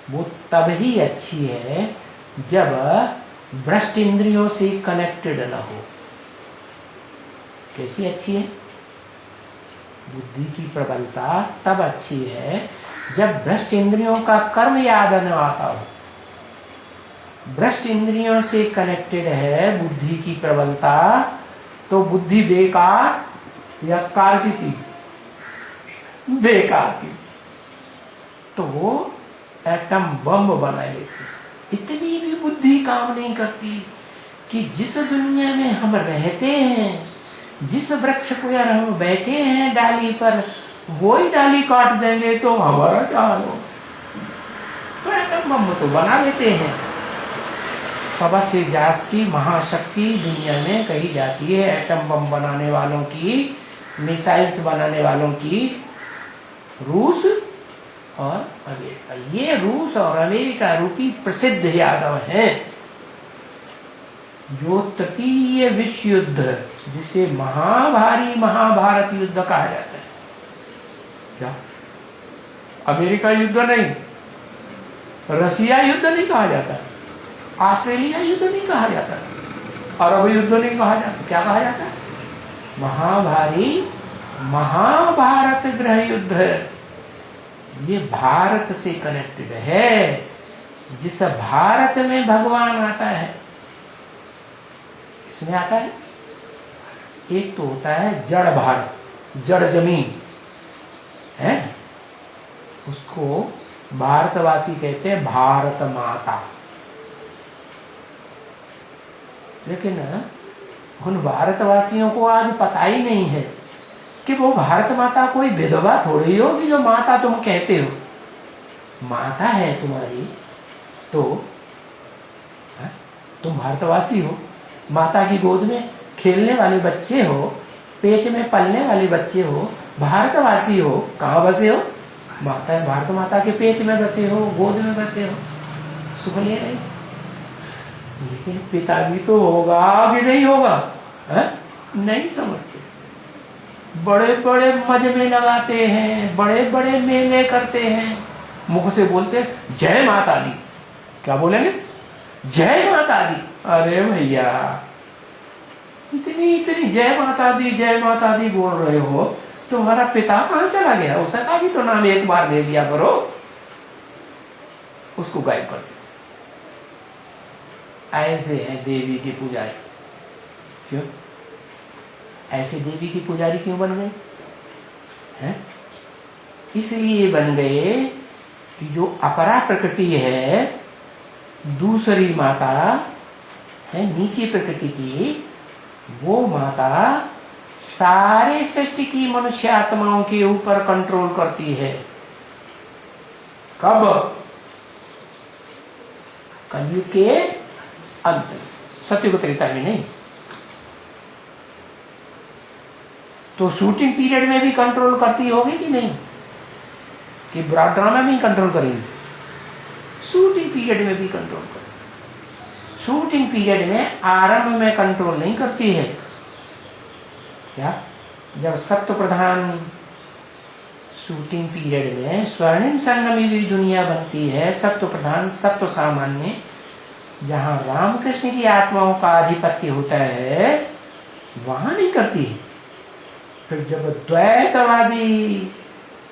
वो तब ही अच्छी है जब भ्रष्ट इंद्रियों से कनेक्टेड न हो। कैसी अच्छी है? बुद्धि की प्रबलता तब अच्छी है जब भ्रष्ट इंद्रियों का कर्म याद न आता हो। भ्रष्ट इंद्रियों से कनेक्टेड है बुद्धि की प्रबलता, तो बुद्धि बेकार या कार की चीज? बेकार चीज। तो वो एटम बम बना लेती। इतनी भी बुद्धि काम नहीं करती कि जिस दुनिया में हम रहते हैं, जिस वृक्ष पर हम बैठे हैं डाली पर, वो ही डाली काट देंगे तो हमारा क्या हाल हो। तो एटम बम तो बना लेते हैं। सबसे जास्ती महाशक्ति दुनिया में कही जाती है एटम बम बनाने वालों की, मिसाइल्स बनाने वालों की, रूस और अमेरिका। ये रूस और अमेरिका रूपी प्रसिद्ध यादव हैं जो तटीय विश्व युद्ध, जिसे महाभारी महाभारत युद्ध कहा जाता है। क्या? अमेरिका युद्ध नहीं, रसिया युद्ध नहीं कहा जाता, ऑस्ट्रेलिया युद्ध नहीं कहा जाता, अरब युद्ध नहीं कहा जाता। क्या कहा जाता है? महाभारी महाभारत गृह युद्ध है। ये भारत से कनेक्टेड है। जिस भारत में भगवान आता है, इसमें आता है। एक तो होता है जड़ भारत, जड़ जमीन है, उसको भारतवासी कहते हैं भारत माता। लेकिन उन भारतवासियों को आज पता ही नहीं है कि वो भारत माता कोई विधवा थोड़ी होगी जो माता तुम कहते हो। माता है तुम्हारी तो तुम भारतवासी हो। माता की गोद में खेलने वाले बच्चे हो, पेट में पलने वाले बच्चे हो, भारतवासी हो। कहाँ बसे हो? माता, भारत माता के पेट में बसे हो, गोद में बसे हो, सुख ले रहे। लेकिन पिता भी तो होगा कि नहीं होगा, है? नहीं समझते। बड़े बड़े मजमे लगाते हैं, बड़े बड़े मेले करते हैं, मुख से बोलते जय माता दी। क्या बोलेंगे? जय माता दी। अरे भैया, इतनी इतनी जय माता दी बोल रहे हो, तुम्हारा पिता कहाँ चला गया? उसका भी तो नाम एक बार ले लिया करो। उसको गायब कर दो। ऐसे है देवी की पुजारी। क्यों ऐसे देवी की पुजारी क्यों बन गए हैं? इसलिए बन गए कि जो अपरा प्रकृति है, दूसरी माता है नीची प्रकृति की, वो माता सारे सृष्टि की मनुष्य आत्माओं के ऊपर कंट्रोल करती है। कब? कलयुग के अंत, सत्युग त्रेता में नहीं। तो शूटिंग पीरियड में भी कंट्रोल करती होगी कि नहीं? कि ब्रॉड ड्रामा में ही कंट्रोल करेंगे? शूटिंग पीरियड में भी कंट्रोल करेंगे। शूटिंग पीरियड में आरंभ में कंट्रोल नहीं करती है। क्या? जब सत्व प्रधान शूटिंग पीरियड में स्वर्णिम संगम की दुनिया बनती है, सत्व प्रधान सत्व सामान्य, जहां रामकृष्ण की आत्माओं का आधिपत्य होता है, वहां नहीं करती। फिर जब द्वैतवादी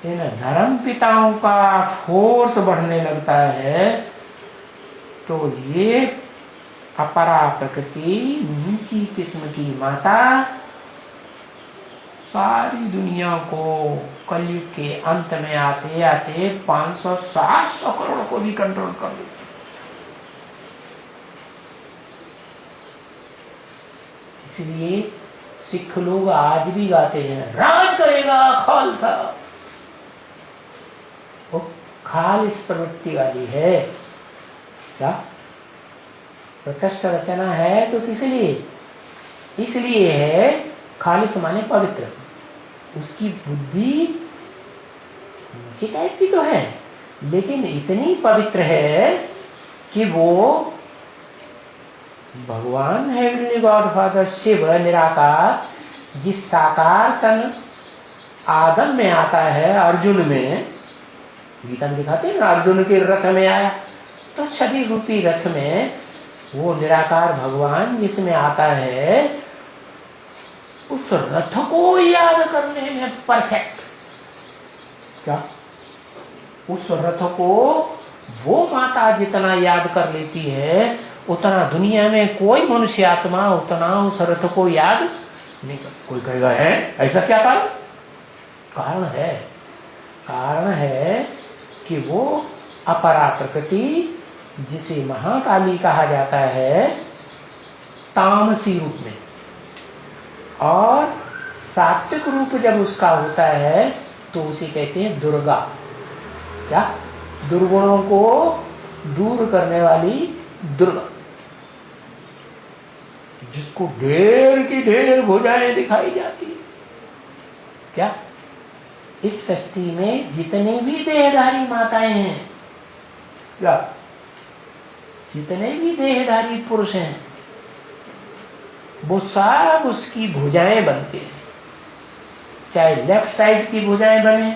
इन धर्म पिताओं का फोर्स बढ़ने लगता है, तो ये अपरा प्रकृति नीची किस्म की माता सारी दुनिया को कलयुग के अंत में आते आते 500-700 करोड़ को भी कंट्रोल कर देती। इसलिए सिख लोग आज भी गाते हैं, राज करेगा खालसा। वो खालिस प्रवृत्ति वाली है। क्या? प्रकृष्ट रचना है तो किस लिए? इसलिए है खालिस माने पवित्र। उसकी बुद्धि नीचे टाइप की तो है, लेकिन इतनी पवित्र है कि वो भगवान हेवनली गॉड फादर शिव निराकार, जिस साकार तन आदम में आता है, अर्जुन में, गीता में दिखाते हैं ना, अर्जुन के रथ में आया, तो शरीर रूपी रथ में वो निराकार भगवान जिसमें आता है, उस रथ को याद करने में परफेक्ट। क्या? उस रथ को वो माता जितना याद कर लेती है, उतना दुनिया में कोई मनुष्य आत्मा उतना उस रथ को याद नहीं कर। कोई कहेगा है ऐसा क्या कारण? कारण है कि वो अपरा प्रकृति, जिसे महाकाली कहा जाता है तामसी रूप में, और सात्विक रूप जब उसका होता है तो उसे कहते हैं दुर्गा। क्या? दुर्गुणों को दूर करने वाली दुर्गा, जिसको ढेर की ढेर भुजाएं दिखाई जाती है। क्या? इस सृष्टि में जितने भी देहधारी माताएं हैं, क्या जितने भी देहधारी पुरुष हैं, वो सब उसकी भुजाएं बनते हैं। चाहे लेफ्ट साइड की भुजाएं बने,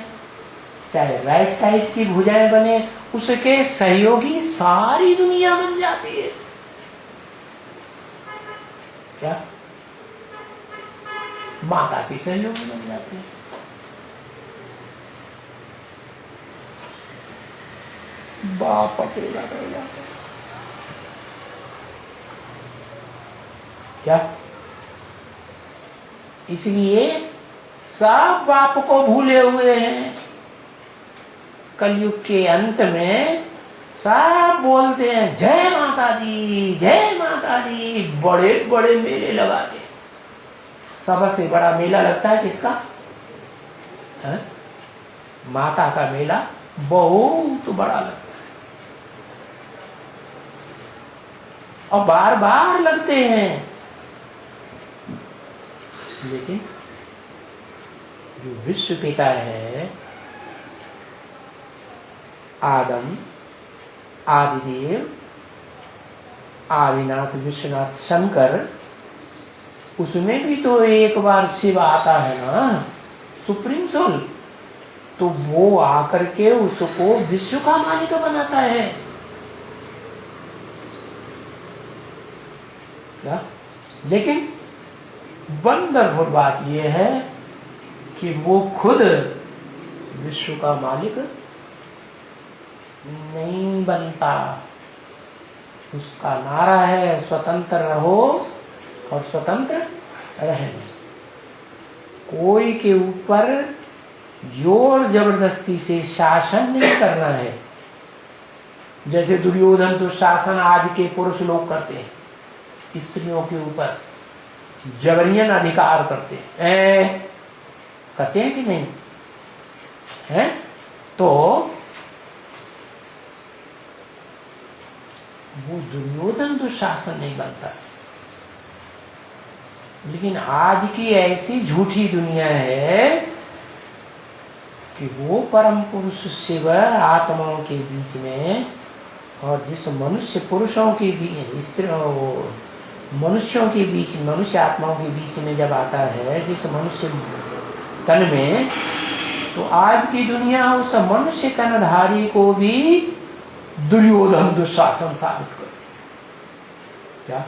चाहे राइट साइड की भुजाएं बने, उसके सहयोगी सारी दुनिया बन जाती है। क्या? माता के सहयोगी बन जाते हैं। बाप अकेला रह जाता है। क्या? इसलिए सब बाप को भूले हुए हैं। कलयुग के अंत में सब बोलते हैं जय माता दी, जय माता दी, बड़े बड़े मेले लगाते। सबसे बड़ा मेला लगता है किसका? है? माता का मेला बहुत बड़ा लगता है, और बार बार लगते हैं। लेकिन जो विश्व पिता है, आदम, आदिदेव, आदिनाथ विश्वनाथ शंकर, उसमें भी तो एक बार शिव आता है ना, सुप्रीम सोल। तो वो आकर के उसको विश्व का मालिक बनाता है। क्या? लेकिन वंडरफुल बात यह है कि वो खुद विश्व का मालिक नहीं बनता। उसका नारा है स्वतंत्र रहो और स्वतंत्र रहना। कोई के ऊपर जोर जबरदस्ती से शासन नहीं करना है। जैसे दुर्योधन तो शासन आज के पुरुष लोग करते हैं, स्त्रियों के ऊपर जबरियन अधिकार करते हैं। करते हैं कि नहीं है? तो वो दुर्योधन तो शासन नहीं बनता। लेकिन आज की ऐसी झूठी दुनिया है कि वो परम पुरुष शिव आत्माओं के बीच में, और जिस मनुष्य पुरुषों के बीच, स्त्रियों मनुष्यों के बीच, मनुष्य आत्माओं के बीच में जब आता है, जिस मनुष्य तन में, तो आज की दुनिया उस मनुष्य तनधारी को भी दुर्योधन दुशासन साबित कर। क्या?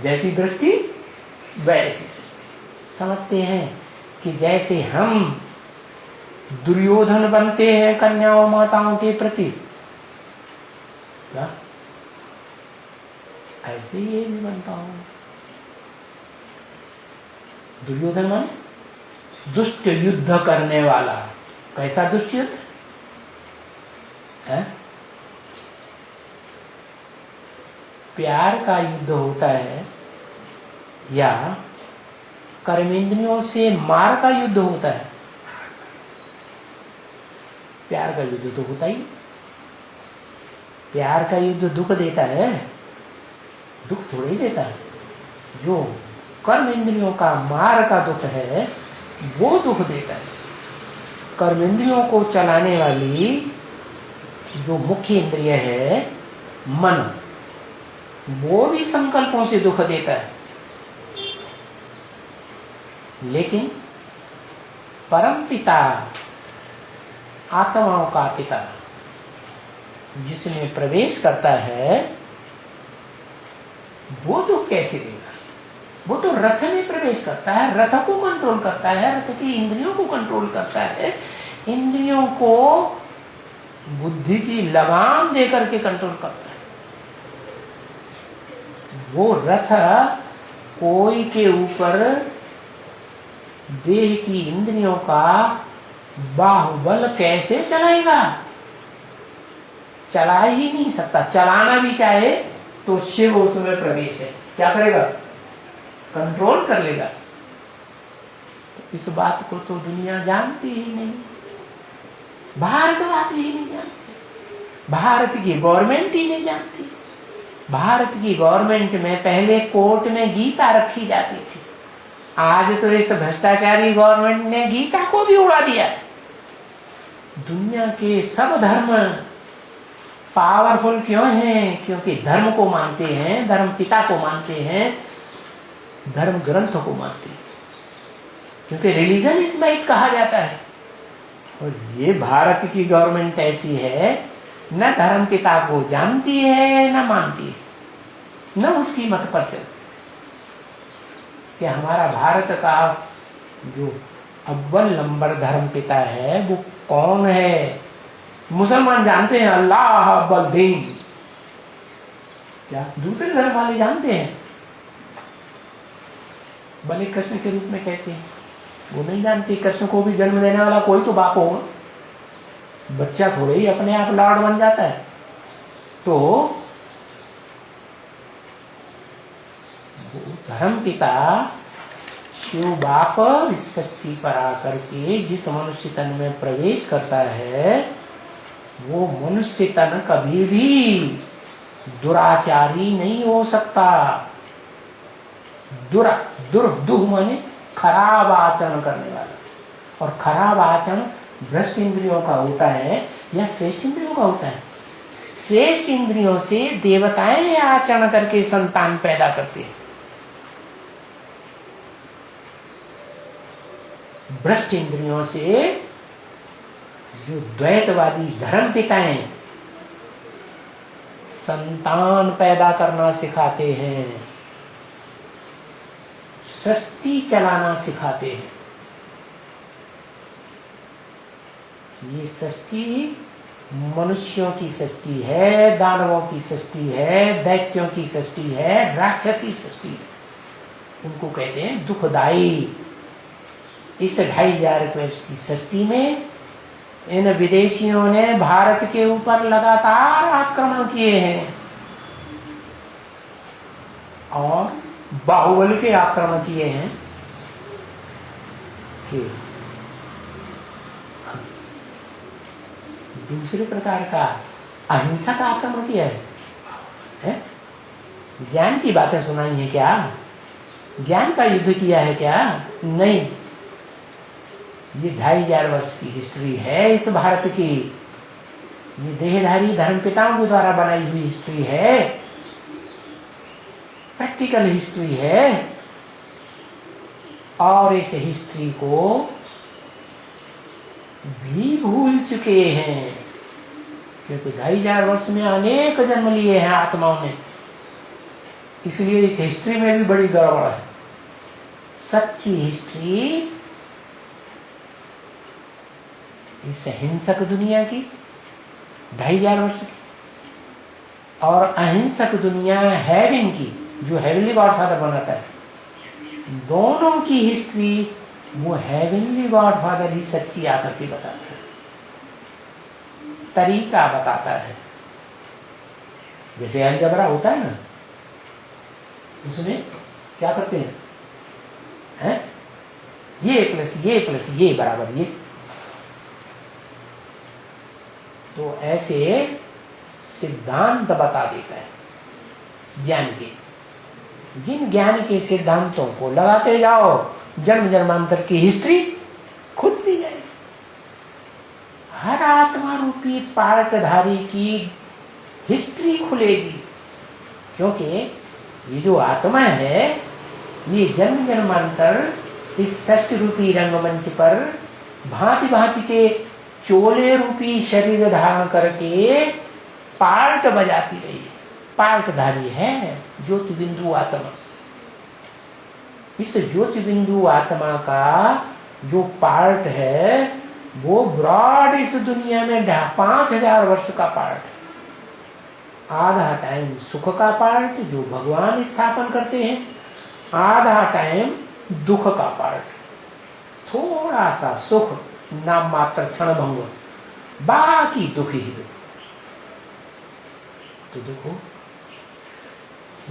जैसी दृष्टि वैसी समझते हैं कि जैसे हम दुर्योधन बनते हैं कन्याओं माताओं के प्रति, क्या ऐसे ये भी बनता हूं। दुर्योधन माने दुष्ट युद्ध करने वाला। कैसा दुष्ट युद्ध है? प्यार का युद्ध होता है या कर्मेंद्रियों से मार का युद्ध होता है? प्यार का युद्ध तो होता ही। प्यार का युद्ध दुख देता है? दुख थोड़ा ही देता है। जो कर्मेंद्रियों का मार का दुख है वो दुख देता है। कर्मेंद्रियों को चलाने वाली जो मुख्य इंद्रिय है मन, वो भी संकल्पों से दुख देता है। लेकिन परम पिता, आत्माओं का पिता, जिसमें प्रवेश करता है, वो दुख कैसे देगा? वो तो रथ में प्रवेश करता है, रथ को कंट्रोल करता है, रथ की इंद्रियों को कंट्रोल करता है, इंद्रियों को बुद्धि की लगाम देकर के कंट्रोल करता है। वो रथ कोई के ऊपर देह की इंद्रियों का बाहुबल कैसे चलाएगा? चला ही नहीं सकता। चलाना भी चाहे तो शिव उसमें प्रवेश है, क्या करेगा? कंट्रोल कर लेगा। तो इस बात को तो दुनिया जानती ही नहीं, भारतवासी ही नहीं जानते, भारत की गवर्नमेंट ही नहीं जानती। भारत की गवर्नमेंट में पहले कोर्ट में गीता रखी जाती थी, आज तो इस भ्रष्टाचारी गवर्नमेंट ने गीता को भी उड़ा दिया। दुनिया के सब धर्म पावरफुल क्यों हैं? क्योंकि धर्म को मानते हैं, धर्म पिता को मानते हैं, धर्म ग्रंथों को मानते हैं, क्योंकि रिलीजन इज माइट कहा जाता है। और ये भारत की गवर्नमेंट ऐसी है, न धर्म पिता को जानती है न मानती है, न उसकी मत पर चलती। कि हमारा भारत का जो अव्वल नंबर धर्म पिता है वो कौन है? मुसलमान जानते हैं अल्लाह अव्वल दीन, क्या दूसरे धर्म वाले जानते हैं? भले कृष्ण के रूप में कहते हैं, वो नहीं जानते। कृष्ण को भी जन्म देने वाला कोई तो बाप होगा, बच्चा थोड़े ही अपने आप लॉर्ड बन जाता है। तो धर्म पिता शिव बाप इस सृष्टि पर आकर के जिस मनुष्य तन में प्रवेश करता है, वो मनुष्य तन कभी भी दुराचारी नहीं हो सकता। दुह माने खराब आचरण करने वाला, और खराब आचरण भ्रष्ट इंद्रियों का होता है या श्रेष्ठ इंद्रियों का होता है? श्रेष्ठ इंद्रियों से देवताएं आचरण करके संतान पैदा करते हैं, भ्रष्ट इंद्रियों से जो द्वैतवादी धर्म पिताएं संतान पैदा करना सिखाते हैं, सृष्टि चलाना सिखाते हैं। ये सृष्टि मनुष्यों की सृष्टि है, दानवों की सृष्टि है, दैत्यों की सृष्टि है, राक्षसी सृष्टि है। उनको कहते हैं दुखदाई। इस 2500 रुपए की सृष्टि में इन विदेशियों ने भारत के ऊपर लगातार आक्रमण किए हैं, और बाहुबल के आक्रमण किए हैं कि दूसरे प्रकार का अहिंसक आक्रमण किया है? ज्ञान की बातें सुनाई है क्या? ज्ञान का युद्ध किया है क्या? नहीं। ये 2500 वर्ष की हिस्ट्री है इस भारत की, ये देहधारी धर्मपिताओं के द्वारा बनाई हुई हिस्ट्री है, प्रैक्टिकल हिस्ट्री है। और इस हिस्ट्री को भी भूल चुके हैं, क्योंकि 2500 वर्ष में अनेक जन्म लिए हैं आत्माओं ने, इसलिए इस हिस्ट्री में भी बड़ी गड़बड़ है। सच्ची हिस्ट्री इस हिंसक दुनिया की 2500 वर्ष की, और अहिंसक दुनिया हेवन की, जो हेवनली गॉडफादर बनाता है, दोनों की हिस्ट्री वो हेवनली गॉडफादर ही सच्ची आकर के बताता है, तरीका बताता है। जैसे अलजबरा होता है ना, उसमें क्या करते हैं? ये प्लस ये बराबर ये। तो ऐसे सिद्धांत बता देता है ज्ञान के। जिन ज्ञान के सिद्धांतों को लगाते जाओ, जन्म जन्मांतर की हिस्ट्री खुद दी जाएगी। हर आत्मा रूपी पार्टधारी की हिस्ट्री खुलेगी, क्योंकि ये जो आत्मा है, ये जन्म जन्मांतर इस षष्ठ रूपी रंगमंच पर भांति भांति के चोले रूपी शरीर धारण करके पार्ट बजाती रही है। पार्टधारी है ज्योति बिंदु आत्मा। इस ज्योति बिंदु आत्मा का जो पार्ट है वो ब्रॉड इस दुनिया में 5000 वर्ष का पार्ट है। आधा टाइम सुख का पार्ट जो भगवान स्थापन करते हैं, आधा टाइम दुख का पार्ट। थोड़ा सा सुख नाम मात्र क्षण भंग, बाकी दुख ही दुख। तो देखो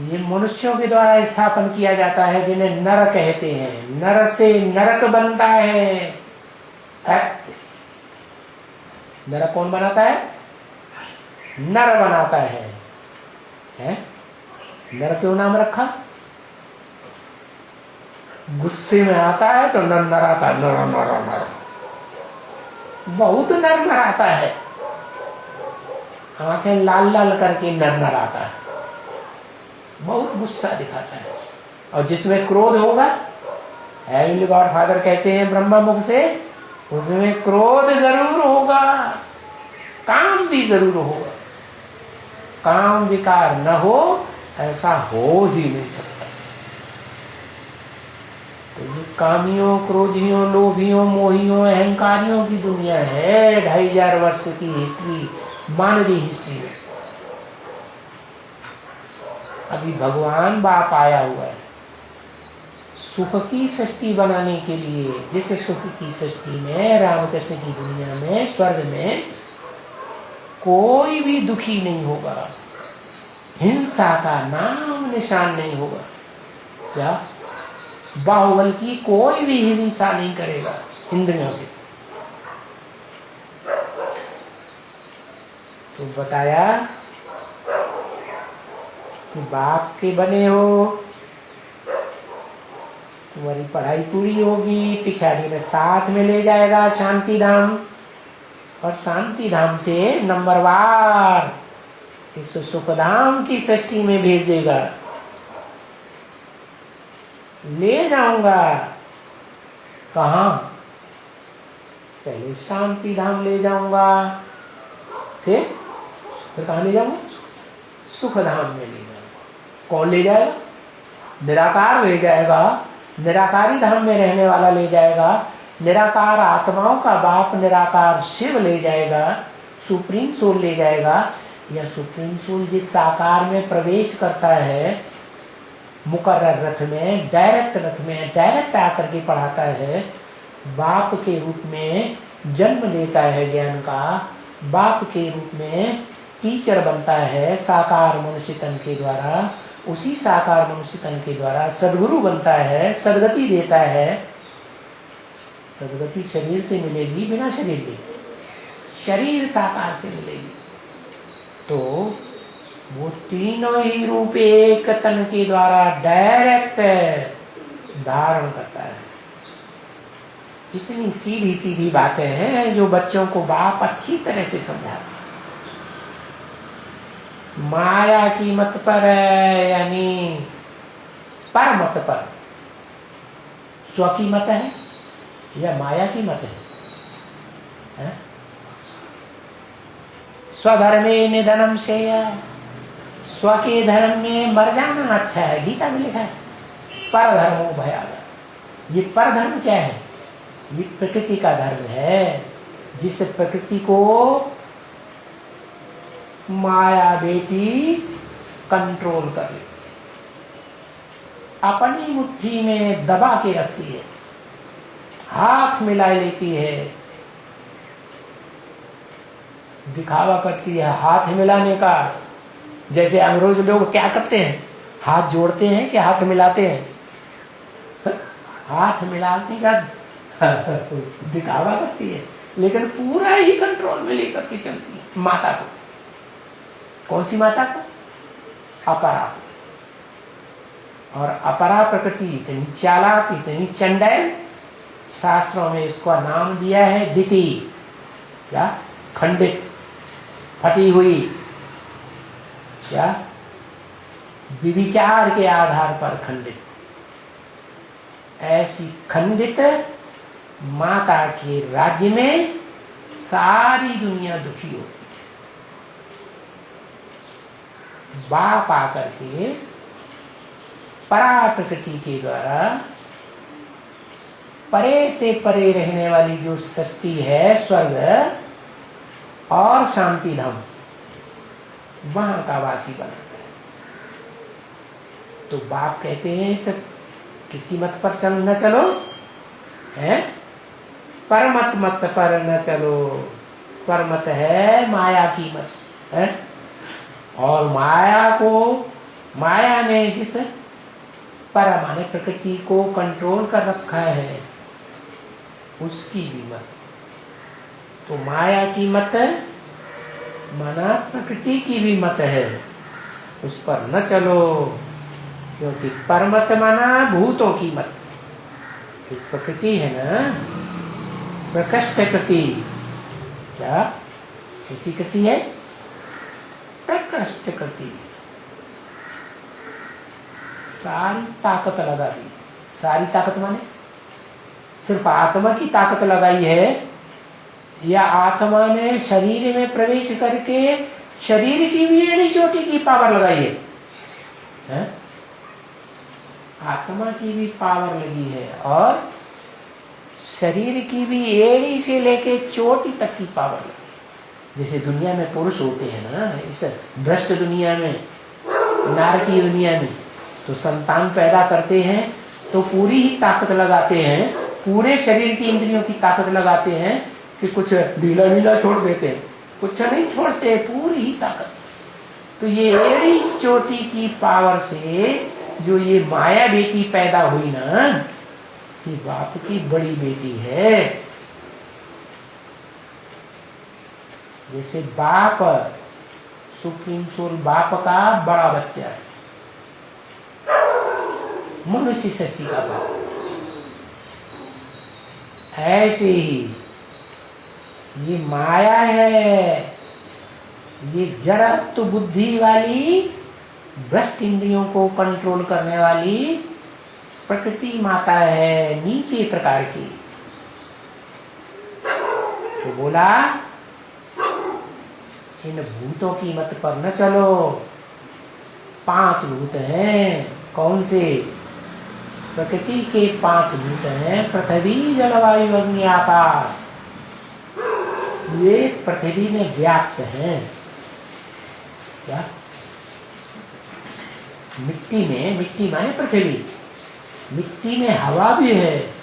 ये मनुष्यों के द्वारा स्थापन किया जाता है जिन्हें नर कहते हैं। नर से नरक बनता है। नरक कौन बनाता है? नर बनाता है, नर क्यों नाम रखा? गुस्से में आता है तो नर नर आता है, नर नर नर, बहुत नर नर आता है। आंखें लाल लाल करके नर नर आता है, बहुत गुस्सा दिखाता है। और जिसमें क्रोध होगा, हेवनली गॉड फादर कहते हैं ब्रह्मा मुख से, उसमें क्रोध जरूर होगा, काम भी जरूर होगा। काम विकार न हो ऐसा हो ही नहीं सकता। तो ये कामियों, क्रोधियों, लोभियों, मोहियों, अहंकारियों की दुनिया है। 2500 वर्ष की हिस्ट्री, मानवीय हिस्ट्री में अभी भगवान बाप आया हुआ है सुख की सृष्टि बनाने के लिए। जिस सुख की सृष्टि में, रामकृष्ण की दुनिया में, स्वर्ग में कोई भी दुखी नहीं होगा, हिंसा का नाम निशान नहीं होगा। क्या? बाहुबल की कोई भी हिंसा नहीं करेगा इंद्रियों से। तो बताया कि बाप के बने हो, तुम्हारी पढ़ाई पूरी होगी, पिछाड़ी में साथ में ले जाएगा शांति धाम, और शांति धाम से नंबरवार इस सुखधाम की सृष्टि में भेज देगा। ले जाऊंगा कहाँ? पहले शांति धाम ले जाऊंगा, फिर कहाँ ले जाऊंगा? सुख धाम में ले जाऊंगा। कौन ले जाएगा? निराकार ले जाएगा, निराकारी धाम में रहने वाला ले जाएगा। निराकार आत्माओं का बाप निराकार शिव ले जाएगा, सुप्रीम सोल ले जाएगा। या सुप्रीम सोल जिस साकार में प्रवेश करता है, मुकर्रर रथ में, डायरेक्ट रथ में डायरेक्ट आकर के पढ़ाता है, बाप के रूप में जन्म देता है ज्ञान का, बाप के रूप में टीचर बनता है साकार मनुष्य तन के द्वारा, उसी साकार मनुष्य तन के द्वारा सदगुरु बनता है, सदगति देता है। सदगति शरीर से मिलेगी, बिना शरीर के, शरीर साकार से मिलेगी। तो वो तीनों ही रूप एक तन के द्वारा डायरेक्ट धारण करता है। इतनी सीधी सीधी बातें हैं जो बच्चों को बाप अच्छी तरह से समझाता। माया की मत पर है, यानी पर मत पर। स्व की मत है या माया की मत है? स्वधर्मे निधनम श्रेय, स्व के धर्म में मर जाना अच्छा है, गीता में लिखा है। पर धर्मो भयावह। ये पर धर्म क्या है? ये प्रकृति का धर्म है, जिस प्रकृति को माया बेटी कंट्रोल कर लेती है, अपनी मुट्ठी में दबा के रखती है, हाथ मिला लेती है, दिखावा करती है हाथ मिलाने का। जैसे अंग्रेज लोग क्या करते हैं, हाथ जोड़ते हैं कि हाथ मिलाते हैं? हाथ मिलाने का दिखावा करती है, लेकिन पूरा ही कंट्रोल में लेकर के चलती है माता को। कौन सी माता को? अपरा। और अपरा प्रकृति इतनी चालाक, इतनी चंडाल, शास्त्रों में इसका नाम दिया है दिति, या खंडित, फटी हुई, क्या? विविचार के आधार पर खंडित। ऐसी खंडित माता के राज्य में सारी दुनिया दुखी होती है। बाप आकर के परा प्रकृति के द्वारा परे ते परे रहने वाली जो सृष्टि है, स्वर्ग और शांति धाम, वहां का वासी बनाता है। तो बाप कहते हैं सब किसकी मत पर न चलो, है परमत मत पर न चलो। परमत है माया की मत है, और माया ने जिस पर माने प्रकृति को कंट्रोल कर रखा है उसकी भी मत। तो माया की मत माना प्रकृति की भी मत है, उस पर न चलो, क्योंकि परमत माना भूतों की मत। एक प्रकृति है ना, प्रकृष्ट कृति, क्या किसी कृति है? प्रकृष्ट कृति। सारी ताकत लगा दी। सारी ताकत माने सिर्फ आत्मा की ताकत लगाई है, या आत्मा ने शरीर में प्रवेश करके शरीर की भी एड़ी चोटी की पावर लगाई है? आत्मा की भी पावर लगी है, और शरीर की भी एड़ी से लेके चोटी तक की पावर लगी। जैसे दुनिया में पुरुष होते हैं ना, इस भ्रष्ट दुनिया में, नारकीय दुनिया में, तो संतान पैदा करते हैं तो पूरी ही ताकत लगाते हैं, पूरे शरीर की इंद्रियों की ताकत लगाते हैं, कि कुछ ढीला ढीला छोड़ देते हैं, कुछ नहीं छोड़ते, पूरी ही ताकत। तो ये एड़ी चोटी की पावर से जो ये माया बेटी पैदा हुई ना, ये बाप की बड़ी बेटी है। जैसे बाप सुप्रीम सोल बाप का बड़ा बच्चा है, मनुष्य सृष्टि का बाप, ऐसे ही ये माया है, ये जड़ बुद्धि वाली भ्रष्ट इंद्रियों को कंट्रोल करने वाली प्रकृति माता है, नीचे प्रकार की। तो बोला इन भूतों की मत पर न चलो। 5 भूत हैं, कौन से? प्रकृति के 5 भूत हैं, पृथ्वी जलवायु अग्नि आकाश। ये पृथ्वी में व्याप्त हैं। क्या? मिट्टी में, मिट्टी माने पृथ्वी, मिट्टी में हवा भी है,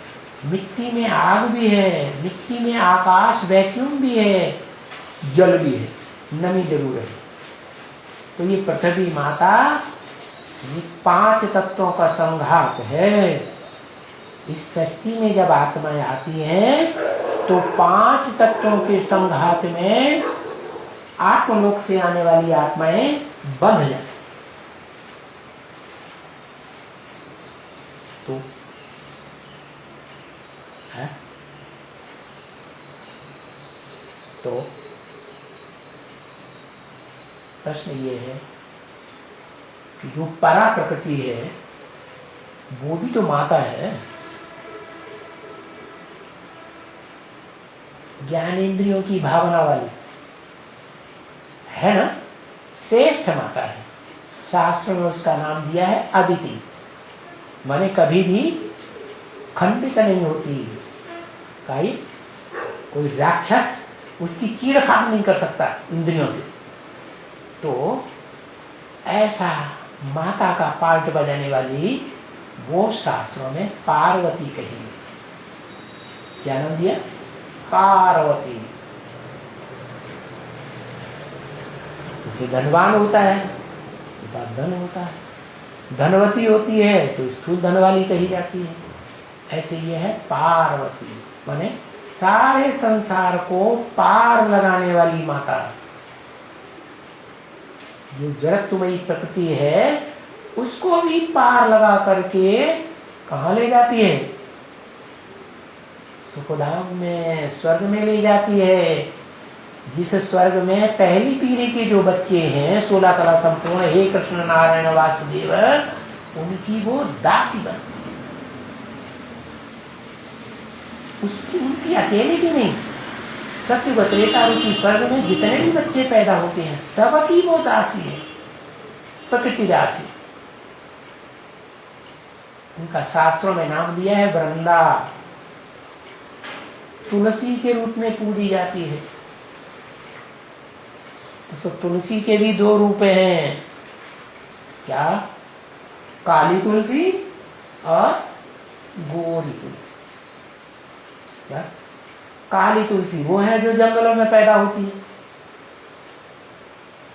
मिट्टी में आग भी है, मिट्टी में आकाश वैक्यूम भी है, जल भी है, नमी जरूर है। तो ये पृथ्वी माता, ये 5 तत्वों का संघात है। इस सृष्टि में जब आत्माएं आती हैं तो 5 तत्वों के संघात में आत्मलोक से आने वाली आत्माएं बंध जाती। तो है? तो प्रश्न ये है कि जो परा प्रकृति है वो भी तो माता है, ज्ञानेंद्रियों की भावना वाली है ना, श्रेष्ठ माता है। शास्त्र में उसका नाम दिया है अदिति, माने कभी भी खंडित नहीं होती। कोई राक्षस उसकी चीड़फाड़ नहीं कर सकता इंद्रियों से। तो ऐसा माता का पार्ट बजाने वाली वो शास्त्रों में पार्वती कही। क्या नाम दिया? पार्वती। जैसे धनवान होता है तो बाद धन होता है, धनवती होती है तो स्थूल धन वाली कही जाती है। ऐसे ये है पार्वती, माने सारे संसार को पार लगाने वाली माता। जो जड़त्वमयी प्रकृति है उसको भी पार लगा करके कहाँ ले जाती है? सुखधाम में, स्वर्ग में ले जाती है। जिस स्वर्ग में पहली पीढ़ी के जो बच्चे हैं 16 कला संपूर्ण, हे कृष्ण नारायण वासुदेव, उनकी वो दासी बनती है। उनकी अकेले की नहीं, सत्य त्रेता रूपी स्वर्ग में जितने भी बच्चे पैदा होते हैं सबकी वो दासी है, प्रकृति दासी। उनका शास्त्रों में नाम दिया है वृंदा। तुलसी के रूप में पूजी जाती है। तो तुलसी के भी दो रूप हैं, क्या? काली तुलसी और गोरी तुलसी। क्या? काली तुलसी वो है जो जंगलों में पैदा होती है।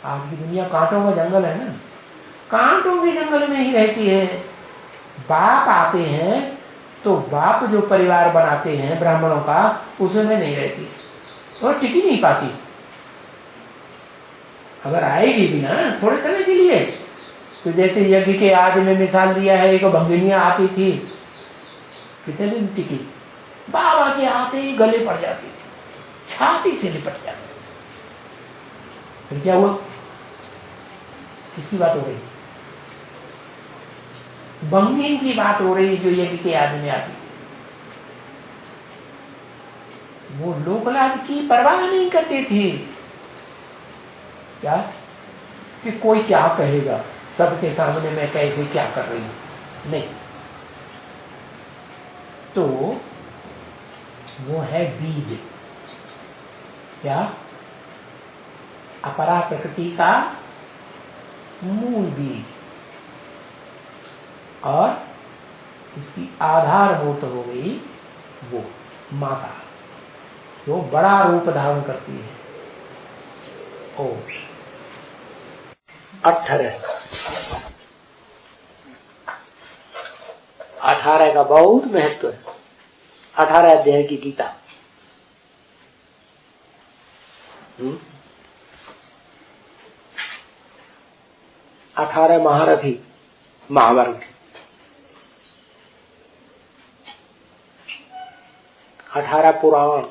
आज की दुनिया कांटों का जंगल है ना, कांटों के जंगल में ही रहती है। बाप आते हैं तो बाप जो परिवार बनाते हैं ब्राह्मणों का, उसमें नहीं रहती और टिक ही नहीं पाती। अगर आएगी भी ना थोड़े समय के लिए, तो जैसे यज्ञ के आदि में मिसाल दिया है, एक भंगिनियां आती थी, कितने दिन टिकी, बाबा के आते ही गले पड़ जाती थी, छाती से लिपट जाती। फिर क्या हुआ? किसकी बात हो रही? भंगिन की बात हो रही जो यज्ञ के आदि में आती। वो लोकलाज की परवाह नहीं करती थी, क्या कि कोई क्या कहेगा, सबके सामने मैं कैसे क्या कर रही हूं, नहीं। तो वो है बीज, क्या? अपरा प्रकृति का मूल बीज, और उसकी आधारभूत हो गई वो माता, जो बड़ा रूप धारण करती है। ओ 18 का बहुत महत्व है। 18 अध्याय की गीता। 18 महारथी महाभारत, 18 पुराण,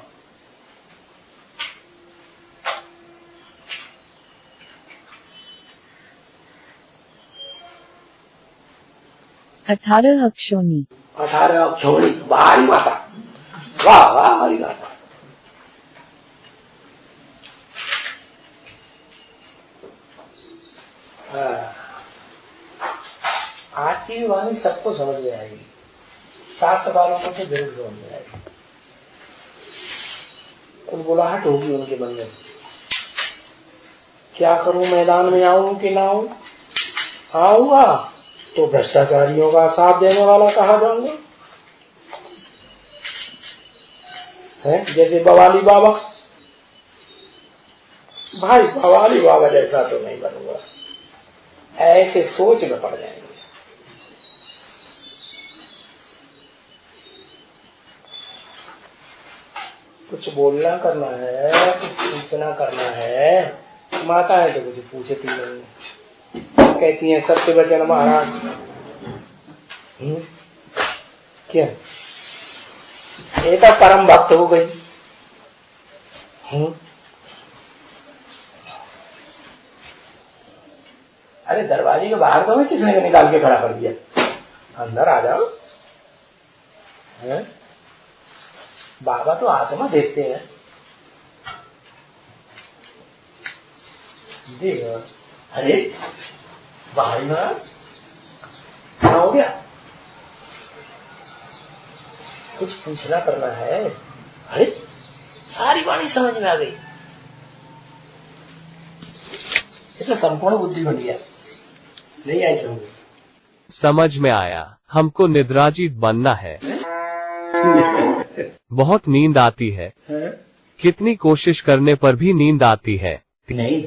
18 अक्षोणी, 18 अक्षोणी। भारी माता, वाह वाह, हरी माता। आज की वाणी सबको समझ में आएगी, शास्त्रकारों को तो जरूर समझ में आएगी। बुलाहट होगी उनके मन में, क्या करूं, मैदान में आऊं कि ना आऊं? आऊंगा तो भ्रष्टाचारियों का साथ देने वाला कहा जाऊंगा, है जैसे बवाली बाबा। भाई बवाली बाबा जैसा तो नहीं बनूंगा, ऐसे सोच में पड़ जाएंगे। कुछ बोलना करना है, कुछ सूचना करना है, माता है तो कुछ पूछती नहीं, कहती हैं सत्य वचन महाराज। क्या ये तो परम भक्त हो गई। अरे दरवाजे के बाहर तो मैं किसने निकाल के खड़ा कर दिया, अंदर आ जाओ। है? बाबा तो आत्मा देखते हैं। देखो, अरे बाहर ना हो गया, कुछ पूछना करना है। अरे सारी वाणी समझ में आ गई, इतना संपूर्ण बुद्धि बन गया। नहीं आई समझ में आया, हमको निद्राजीत बनना है। बहुत नींद आती है, कितनी कोशिश करने पर भी नींद आती है। नहीं,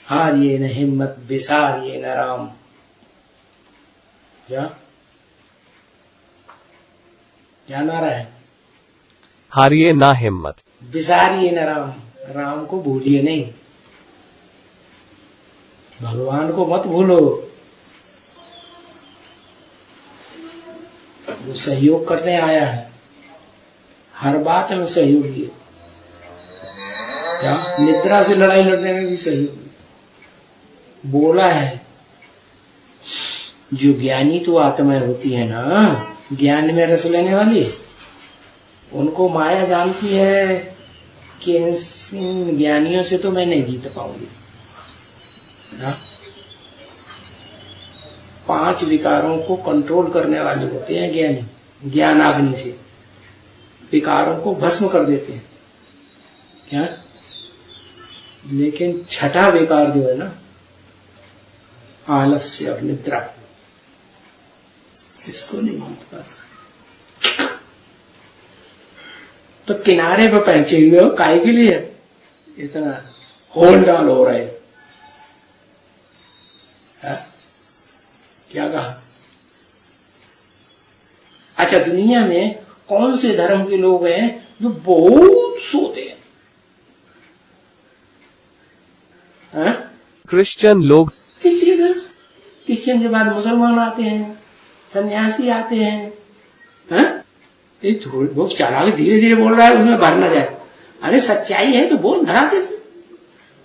हारिए न हिम्मत, बिसारिए न राम। क्या नारा है? हारिए ना हिम्मत, बिसारिए न राम, राम को भूलिए नहीं, भगवान को मत भूलो। वो सहयोग करने आया है, हर बात में सहयोगी है। क्या निद्रा से लड़ाई लड़ने में भी सहयोगी। बोला है जो ज्ञानी तो आत्माएं होती है ना, ज्ञान में रस लेने वाली, उनको माया जानती है कि इन ज्ञानियों से तो मैं नहीं जीत पाऊंगी। 5 विकारों को कंट्रोल करने वाले होते हैं ज्ञानी, ज्ञानाग्नि से विकारों को भस्म कर देते हैं क्या। लेकिन छठा विकार जो है ना, आलस्य और निद्रा, इसको नहीं मानता। तो किनारे पे पहुंचे हुए हो, काहे के लिए इतना होल डाल हो रहे है? क्या कहा? अच्छा, दुनिया में कौन से धर्म के लोग हैं जो बहुत सोते हैं? क्रिश्चियन लोग। किसी धर्म, क्रिश्चियन के बाद मुसलमान आते हैं, सन्यासी आते हैं। ये थोड़ी बहुत चालाक धीरे धीरे बोल रहा है, उसमें भर न जाए। अरे सच्चाई है तो बोल धराते से।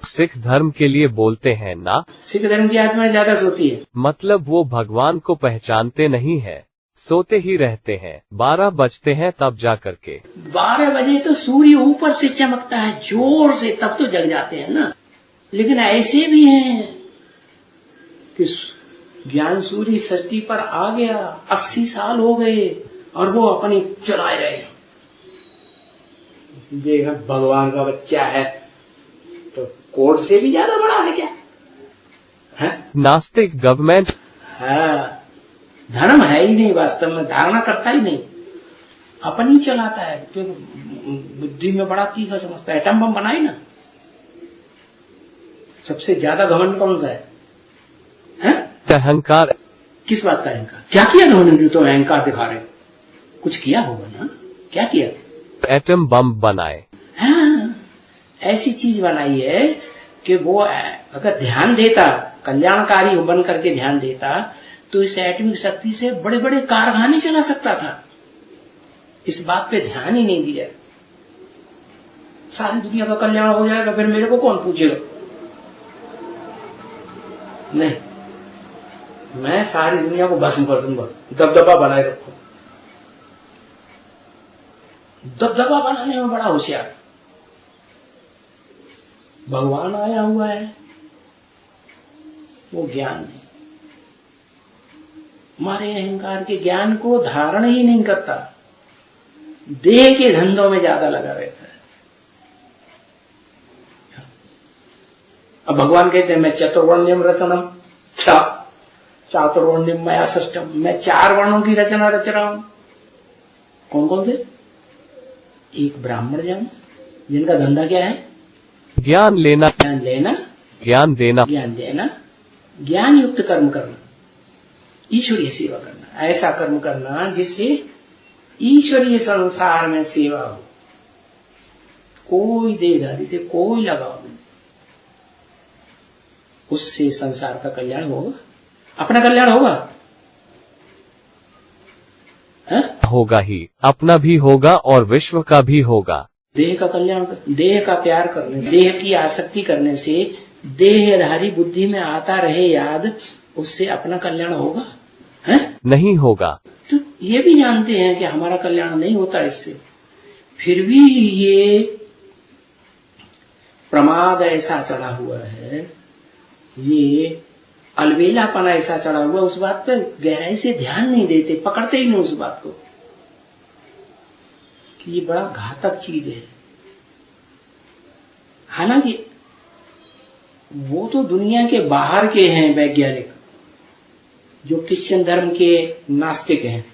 सिख धर्म के लिए बोलते हैं ना, सिख धर्म की आत्मा ज्यादा सोती है। मतलब वो भगवान को पहचानते नहीं है, सोते ही रहते हैं। 12 बजते हैं तब जा करके। 12 बजे तो सूर्य ऊपर से चमकता है जोर से, तब तो जग जाते हैं ना। लेकिन ऐसे भी हैं कि ज्ञान सूर्य सृष्टि पर आ गया, 80 साल हो गए और वो अपनी चलाए रहे। ये भगवान का बच्चा है तो कोर्ट से भी ज्यादा बड़ा है क्या? है? नास्तिक गवर्नमेंट। हाँ, धर्म है ही नहीं, वास्तव में धारणा करता ही नहीं, अपनी चलाता है। तो बुद्धि में बड़ा तीखा समझता है। एटम बम बनाई ना, सबसे ज्यादा घमंड कौन सा है? अहंकार। किस बात का अहंकार? क्या किया उन्होंने जो तो अहंकार दिखा रहे? कुछ किया होगा ना, क्या किया? एटम बम बनाए। हाँ, ऐसी चीज बनाई है कि वो अगर ध्यान देता, कल्याणकारी बन करके ध्यान देता, तो इस एटमिक शक्ति से बड़े बड़े कारखाने चला सकता था। इस बात पे ध्यान ही नहीं दिया। सारी दुनिया का कल्याण हो जाएगा, फिर मेरे को कौन पूछेगा? नहीं, मैं सारी दुनिया को भस्म कर दूंगा, दबदबा बनाए रखो। दबदबा बनाने में बड़ा होशियार भगवान आया हुआ है। वो ज्ञान नहीं, हमारे अहंकार के ज्ञान को धारण ही नहीं करता, देह के धंधों में ज्यादा लगा रहता है। अब भगवान कहते हैं मैं चतुर्वर्ण्यम रचनम चातुर्वर्ण्यम मया सृष्टम, मैं 4 वर्णों की रचना रच रहा हूं। कौन कौन से? एक ब्राह्मण जन, जिनका धंधा क्या है? ज्ञान लेना, ज्ञान लेना, ज्ञान देना, ज्ञान देना, ज्ञान युक्त कर्म करना, ईश्वरीय सेवा करना। ऐसा कर्म करना जिससे ईश्वरीय संसार में सेवा हो, कोई देहधारी से कोई लगाव नहीं। उससे संसार का कल्याण होगा, अपना कल्याण होगा। होगा ही, अपना भी होगा और विश्व का भी होगा। देह का कल्याण, देह का प्यार करने से, देह की आसक्ति करने से देहधारी बुद्धि में आता रहे याद, उससे अपना कल्याण होगा? है? नहीं होगा। तो ये भी जानते हैं कि हमारा कल्याण नहीं होता इससे, फिर भी ये प्रमाद ऐसा चढ़ा हुआ है, ये अलबेलापना ऐसा चढ़ा हुआ, उस बात पे गहराई से ध्यान नहीं देते, पकड़ते ही नहीं उस बात को कि ये बड़ा घातक चीज है। हालांकि वो तो दुनिया के बाहर के हैं वैज्ञानिक, जो क्रिश्चियन धर्म के नास्तिक हैं।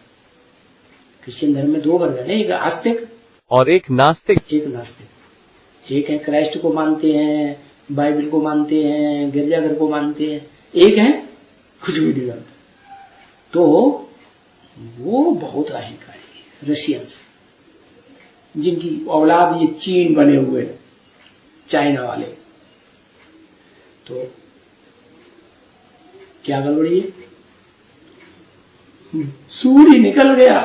क्रिश्चियन धर्म में 2 वर्ग है, एक आस्तिक और एक नास्तिक। एक नास्तिक, एक है क्राइस्ट को मानते हैं, बाइबल को मानते हैं, गिरजाघर को मानते हैं, एक है कुछ भी नहीं मानते। तो वो बहुत अहंकारी रशियंस, जिनकी औलाद ये चीन बने हुए हैं, चाइना वाले। तो क्या गड़बड़ी है? सूर्य निकल गया,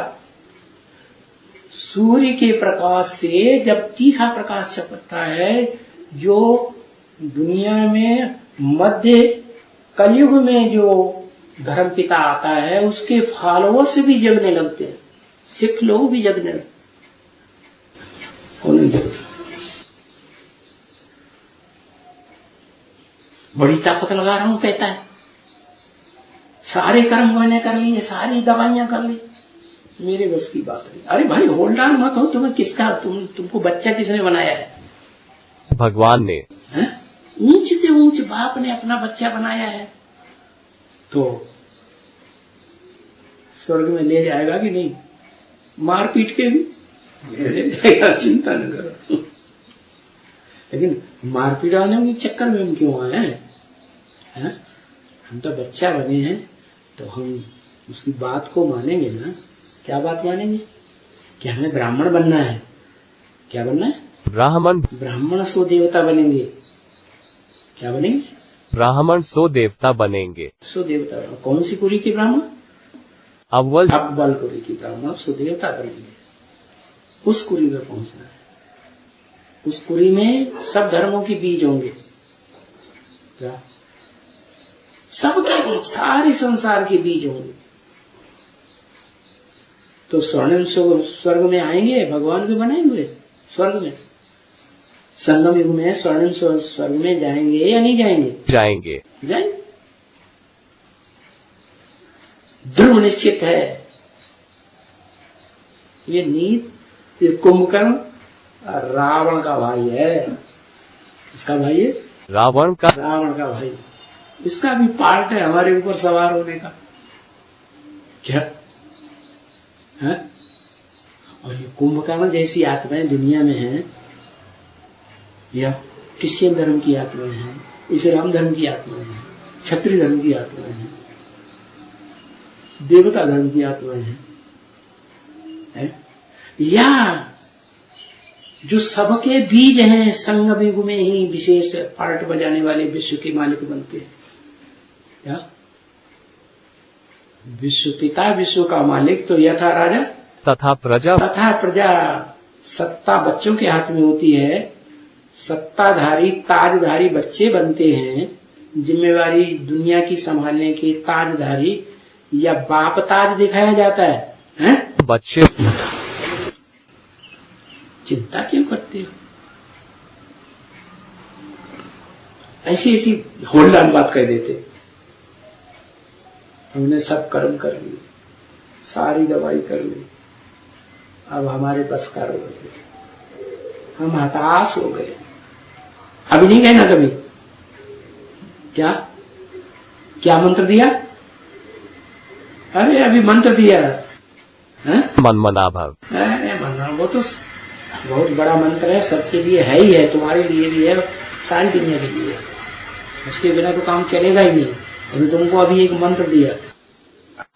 सूर्य के प्रकाश से जब तीखा प्रकाश चमकता है, जो दुनिया में मध्य कलयुग में जो धर्म पिता आता है, उसके फॉलोअर्स भी जगने लगते हैं, सिख लोग भी जगने लगते। कौन जगते? बड़ी ताकत लगा रहा हूं कहता है, सारे कर्म मैंने कर लिए, सारी दवाइयां कर ली, मेरे बस की बात नहीं। अरे भाई होल्डान मत हो, तुम्हें किसका तुमको बच्चा किसने बनाया है? भगवान ने। ऊंच से ऊंच बाप ने अपना बच्चा बनाया है, तो स्वर्ग में ले जाएगा कि नहीं? मार पीट के भी ले जाएगा, चिंता न करो। लेकिन मार पीटाने के चक्कर में हम क्यों आए हैं? हम तो बच्चा बने हैं, तो हम उसकी बात को मानेंगे ना। क्या बात मानेंगे? कि हमें ब्राह्मण बनना है। क्या बनना है? ब्राह्मण सो देवता बनेंगे। क्या बनेंगे? ब्राह्मण सो देवता बनेंगे। सो देवता। कौन सी कुरी के ब्राह्मण? अव्वल कुरी की ब्राह्मण सो देवता बनेंगे। उस कुरी में पहुंचना है। उस कुरी में सब धर्मों के बीज होंगे। क्या? सबके बीज, सारे संसार के बीज होंगे। तो स्वर्णिम स्वर्ग में आएंगे, भगवान के बनेंगे स्वर्ग में। संगम युग में स्वर्णिम स्वर्ग में जाएंगे या नहीं जाएंगे? जाएंगे। जाएंगे, दृढ़ निश्चित है। ये नीत, ये कुंभकर्ण रावण का भाई है। इसका भाई है? रावण का भाई। इसका भी पार्ट है हमारे ऊपर सवार होने का। क्या है? और ये कुंभकर्ण जैसी आत्माएं दुनिया में हैं, या क्रिश्चियन धर्म की आत्माएं हैं, इस्लाम धर्म की आत्माएं हैं, क्षत्रिय धर्म की आत्माएं हैं, देवता धर्म की आत्माएं हैं, या जो सबके बीज हैं, संगम युग में ही विशेष पार्ट बजाने वाले विश्व के मालिक बनते हैं। क्या? विश्व पिता, विश्व का मालिक तो यथा राजा तथा प्रजा। सत्ता बच्चों के हाथ में होती है। सत्ताधारी ताजधारी बच्चे बनते हैं। जिम्मेवारी दुनिया की संभालने के ताजधारी या बाप ताज दिखाया जाता है? बच्चे। चिंता क्यों करते हो? ऐसी ऐसी होल्डान बात कह देते। हमने सब कर्म कर लिए, सारी दवाई कर ली, अब हमारे बस का रोग है, हम हताश हो गए। अभी नहीं कहना कभी। क्या क्या मंत्र दिया? अरे अभी मंत्र दिया है? मनमना भव। अरे मना, वो तो बहुत बड़ा मंत्र है, सबके लिए है ही है, तुम्हारे लिए भी है, सारी दुनिया के लिए। उसके बिना तो काम चलेगा ही नहीं। अभी तुमको अभी एक मंत्र दिया,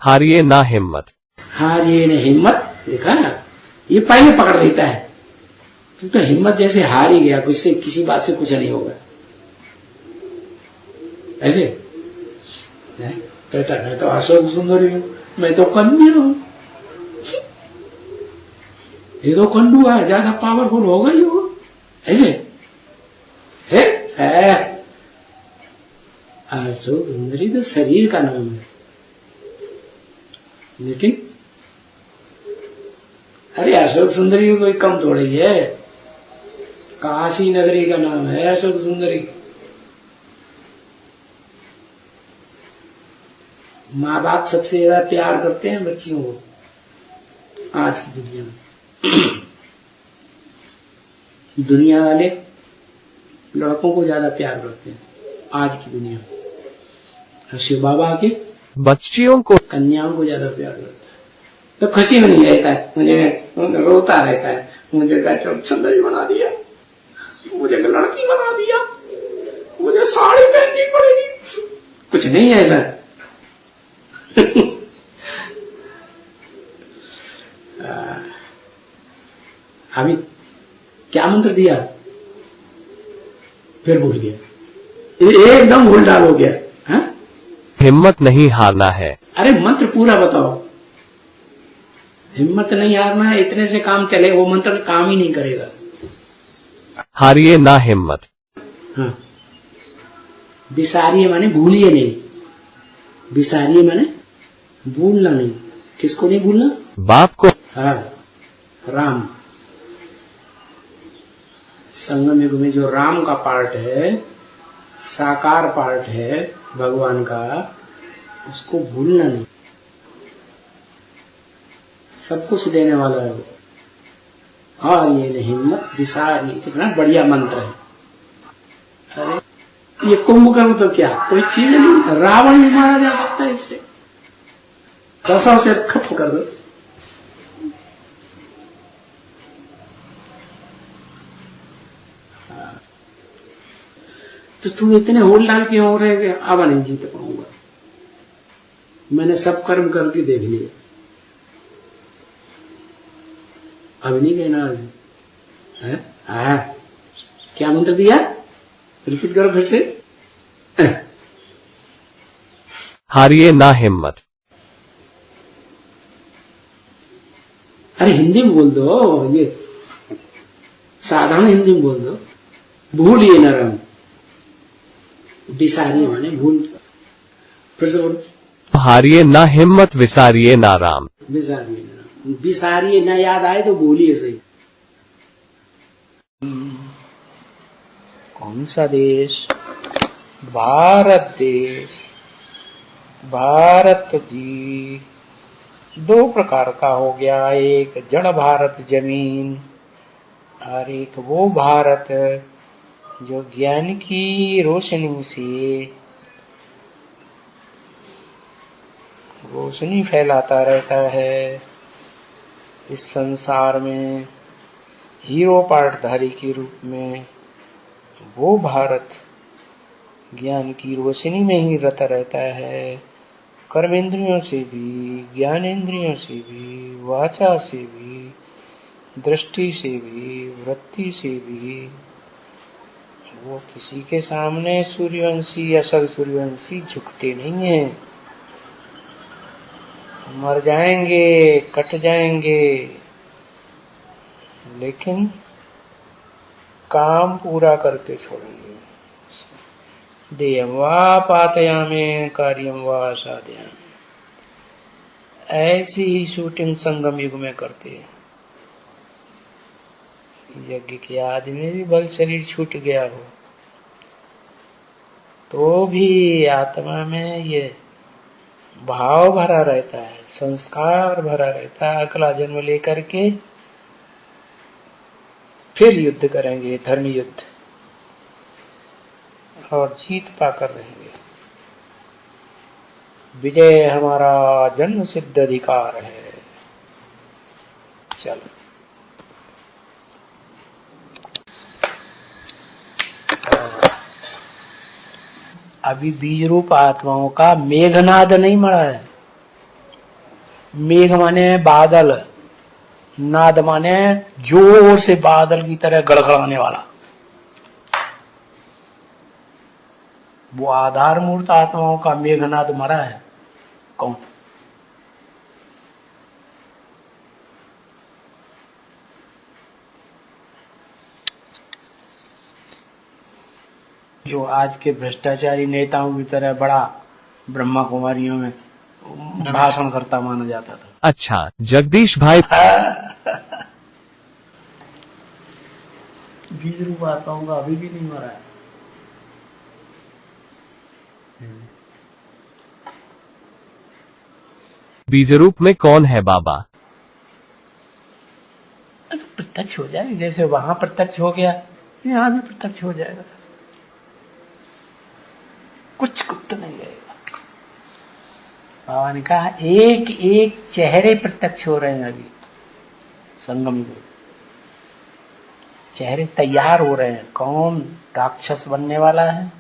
हारिए ना हिम्मत। हारिए ना हिम्मत। देखा ना, ये पहले पकड़ लेता है। तुम तो हिम्मत जैसे हार ही गया, कुछ से किसी बात से कुछ नहीं होगा। ऐसे कहता है तो अशोक सुंदरी हूं, मैं तो कन्या हूं। ये तो कंडू है, ज्यादा पावरफुल होगा ही वो। ऐसे है? अशोक सुंदरी तो शरीर का नाम है, लेकिन अरे अशोक सुंदरी कोई कम थोड़ी है। काशी नगरी का नाम है अशोक सुंदरी। माँ बाप सबसे ज्यादा प्यार करते हैं बच्चियों को आज की दुनिया में। दुनिया वाले लड़कों को ज्यादा प्यार करते हैं आज की दुनिया में। शिव बाबा के बच्चियों को, कन्याओं को ज्यादा प्यार करते हैं। तो खुशी में नहीं रहता है, मुझे रोता रहता है, मुझे सुंदरी बना दिया, मुझे लड़की बना दिया, मुझे साड़ी पहननी पड़ेगी। कुछ नहीं है ऐसा। अभी क्या मंत्र दिया? फिर भूल गया, एकदम भूल डाल हो गया। हा? हिम्मत नहीं हारना है। अरे मंत्र पूरा बताओ। हिम्मत नहीं हारना है, इतने से काम चले, वो मंत्र काम ही नहीं करेगा। हारिए ना हिम्मत। हाँ, बिसारिए माने भूलिए नहीं, बिसारिए माने भूलना नहीं। किसको नहीं भूलना? बाप को। हाँ, राम। संगम युग में जो राम का पार्ट है, साकार पार्ट है भगवान का, उसको भूलना नहीं। सब कुछ देने वाला है वो। हारिए हिम्मत विसारिए, कितना बढ़िया मंत्र है। अरे ये कुंभकर्ण तो क्या कोई चीज नहीं, रावण भी मारा जा सकता है इससे। रसों से खप कर दो। तो तुम इतने होल डाल के हो रहे कि अब नहीं जीत पाऊंगा, मैंने सब कर्म करके देख लिए, अब नहीं कहना है? क्या मंत्र दिया, रिपीट करो फिर से। हारिए ना हिम्मत। अरे हिंदी में बोल दो, ये साधारण हिंदी में बोल दो। भूलिए न रंग, विसारिए माने भूल। फिर से बोलो। हारिए ना हिम्मत विसारिए ना राम। विसारिए न राम, विसारिए न याद आए तो बोलिए सही। कौन सा देश? भारत देश। भारत जी दो प्रकार का हो गया, एक जड़ भारत जमीन और एक वो भारत जो ज्ञान की रोशनी से रोशनी फैलाता रहता है इस संसार में, हीरो पाठधारी के रूप में। वो भारत ज्ञान की रोशनी में ही रता रहता है, कर्मेंद्रियों से भी, ज्ञानेंद्रियों से भी, वाचा से भी, दृष्टि से भी, वृत्ति से भी। वो किसी के सामने सूर्यवंशी असल सूर्यवंशी झुकते नहीं है। मर जाएंगे, कट जाएंगे, लेकिन काम पूरा करके छोड़ेंगे। देयं वा पातयामे कार्यं वा साधयामि। ऐसी ही शूटिंग संगम युग में करते हैं। यज्ञ के आदमी भी बल शरीर छूट गया हो तो भी आत्मा में ये भाव भरा रहता है, संस्कार भरा रहता है। अगला जन्म लेकर के फिर युद्ध करेंगे, धर्म युद्ध, और जीत पाकर रहेंगे। विजय हमारा जन्म सिद्ध अधिकार है। चलो अभी बीज रूप आत्माओं का मेघनाद नहीं मरा है। मेघ माने बादल, नाद माने जोर से बादल की तरह गड़गड़ाने वाला। वो आधार मूर्त आत्माओं का मेघनाद मरा है कौन? जो आज के भ्रष्टाचारी नेताओं की तरह बड़ा ब्रह्मा कुमारियों में भाषण करता माना जाता था। अच्छा जगदीश भाई। बीज रूप आत्माओं का अभी भी नहीं मरा है। बीज रूप में कौन है बाबा? प्रत्यक्ष हो जाएगा, जैसे वहां प्रत्यक्ष हो गया यहाँ भी प्रत्यक्ष हो जाएगा। कुछ गुप्त नहीं रहेगा। बाबा ने कहा एक एक चेहरे प्रत्यक्ष हो रहे हैं अभी संगम में। चेहरे तैयार हो रहे हैं। कौन राक्षस बनने वाला है,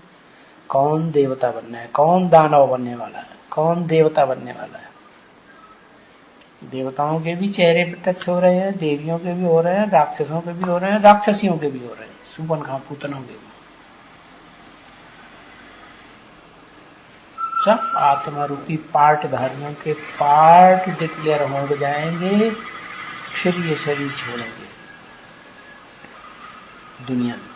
कौन देवता बनना है, कौन दानव बनने वाला है, कौन देवता बनने वाला है। देवताओं के भी चेहरे प्रत्यक्ष हो रहे हैं, देवियों के भी हो रहे हैं, राक्षसों के भी हो रहे हैं, राक्षसियों के भी हो रहे हैं, सुपनखा पूतनों के भी। सब आत्मा रूपी पार्ट धारियों के पार्ट डिक्लेयर हो जाएंगे, फिर ये शरीर छोड़ेंगे दुनिया में।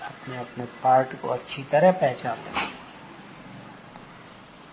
अपने अपने पार्ट को अच्छी तरह पहचान लेंगे।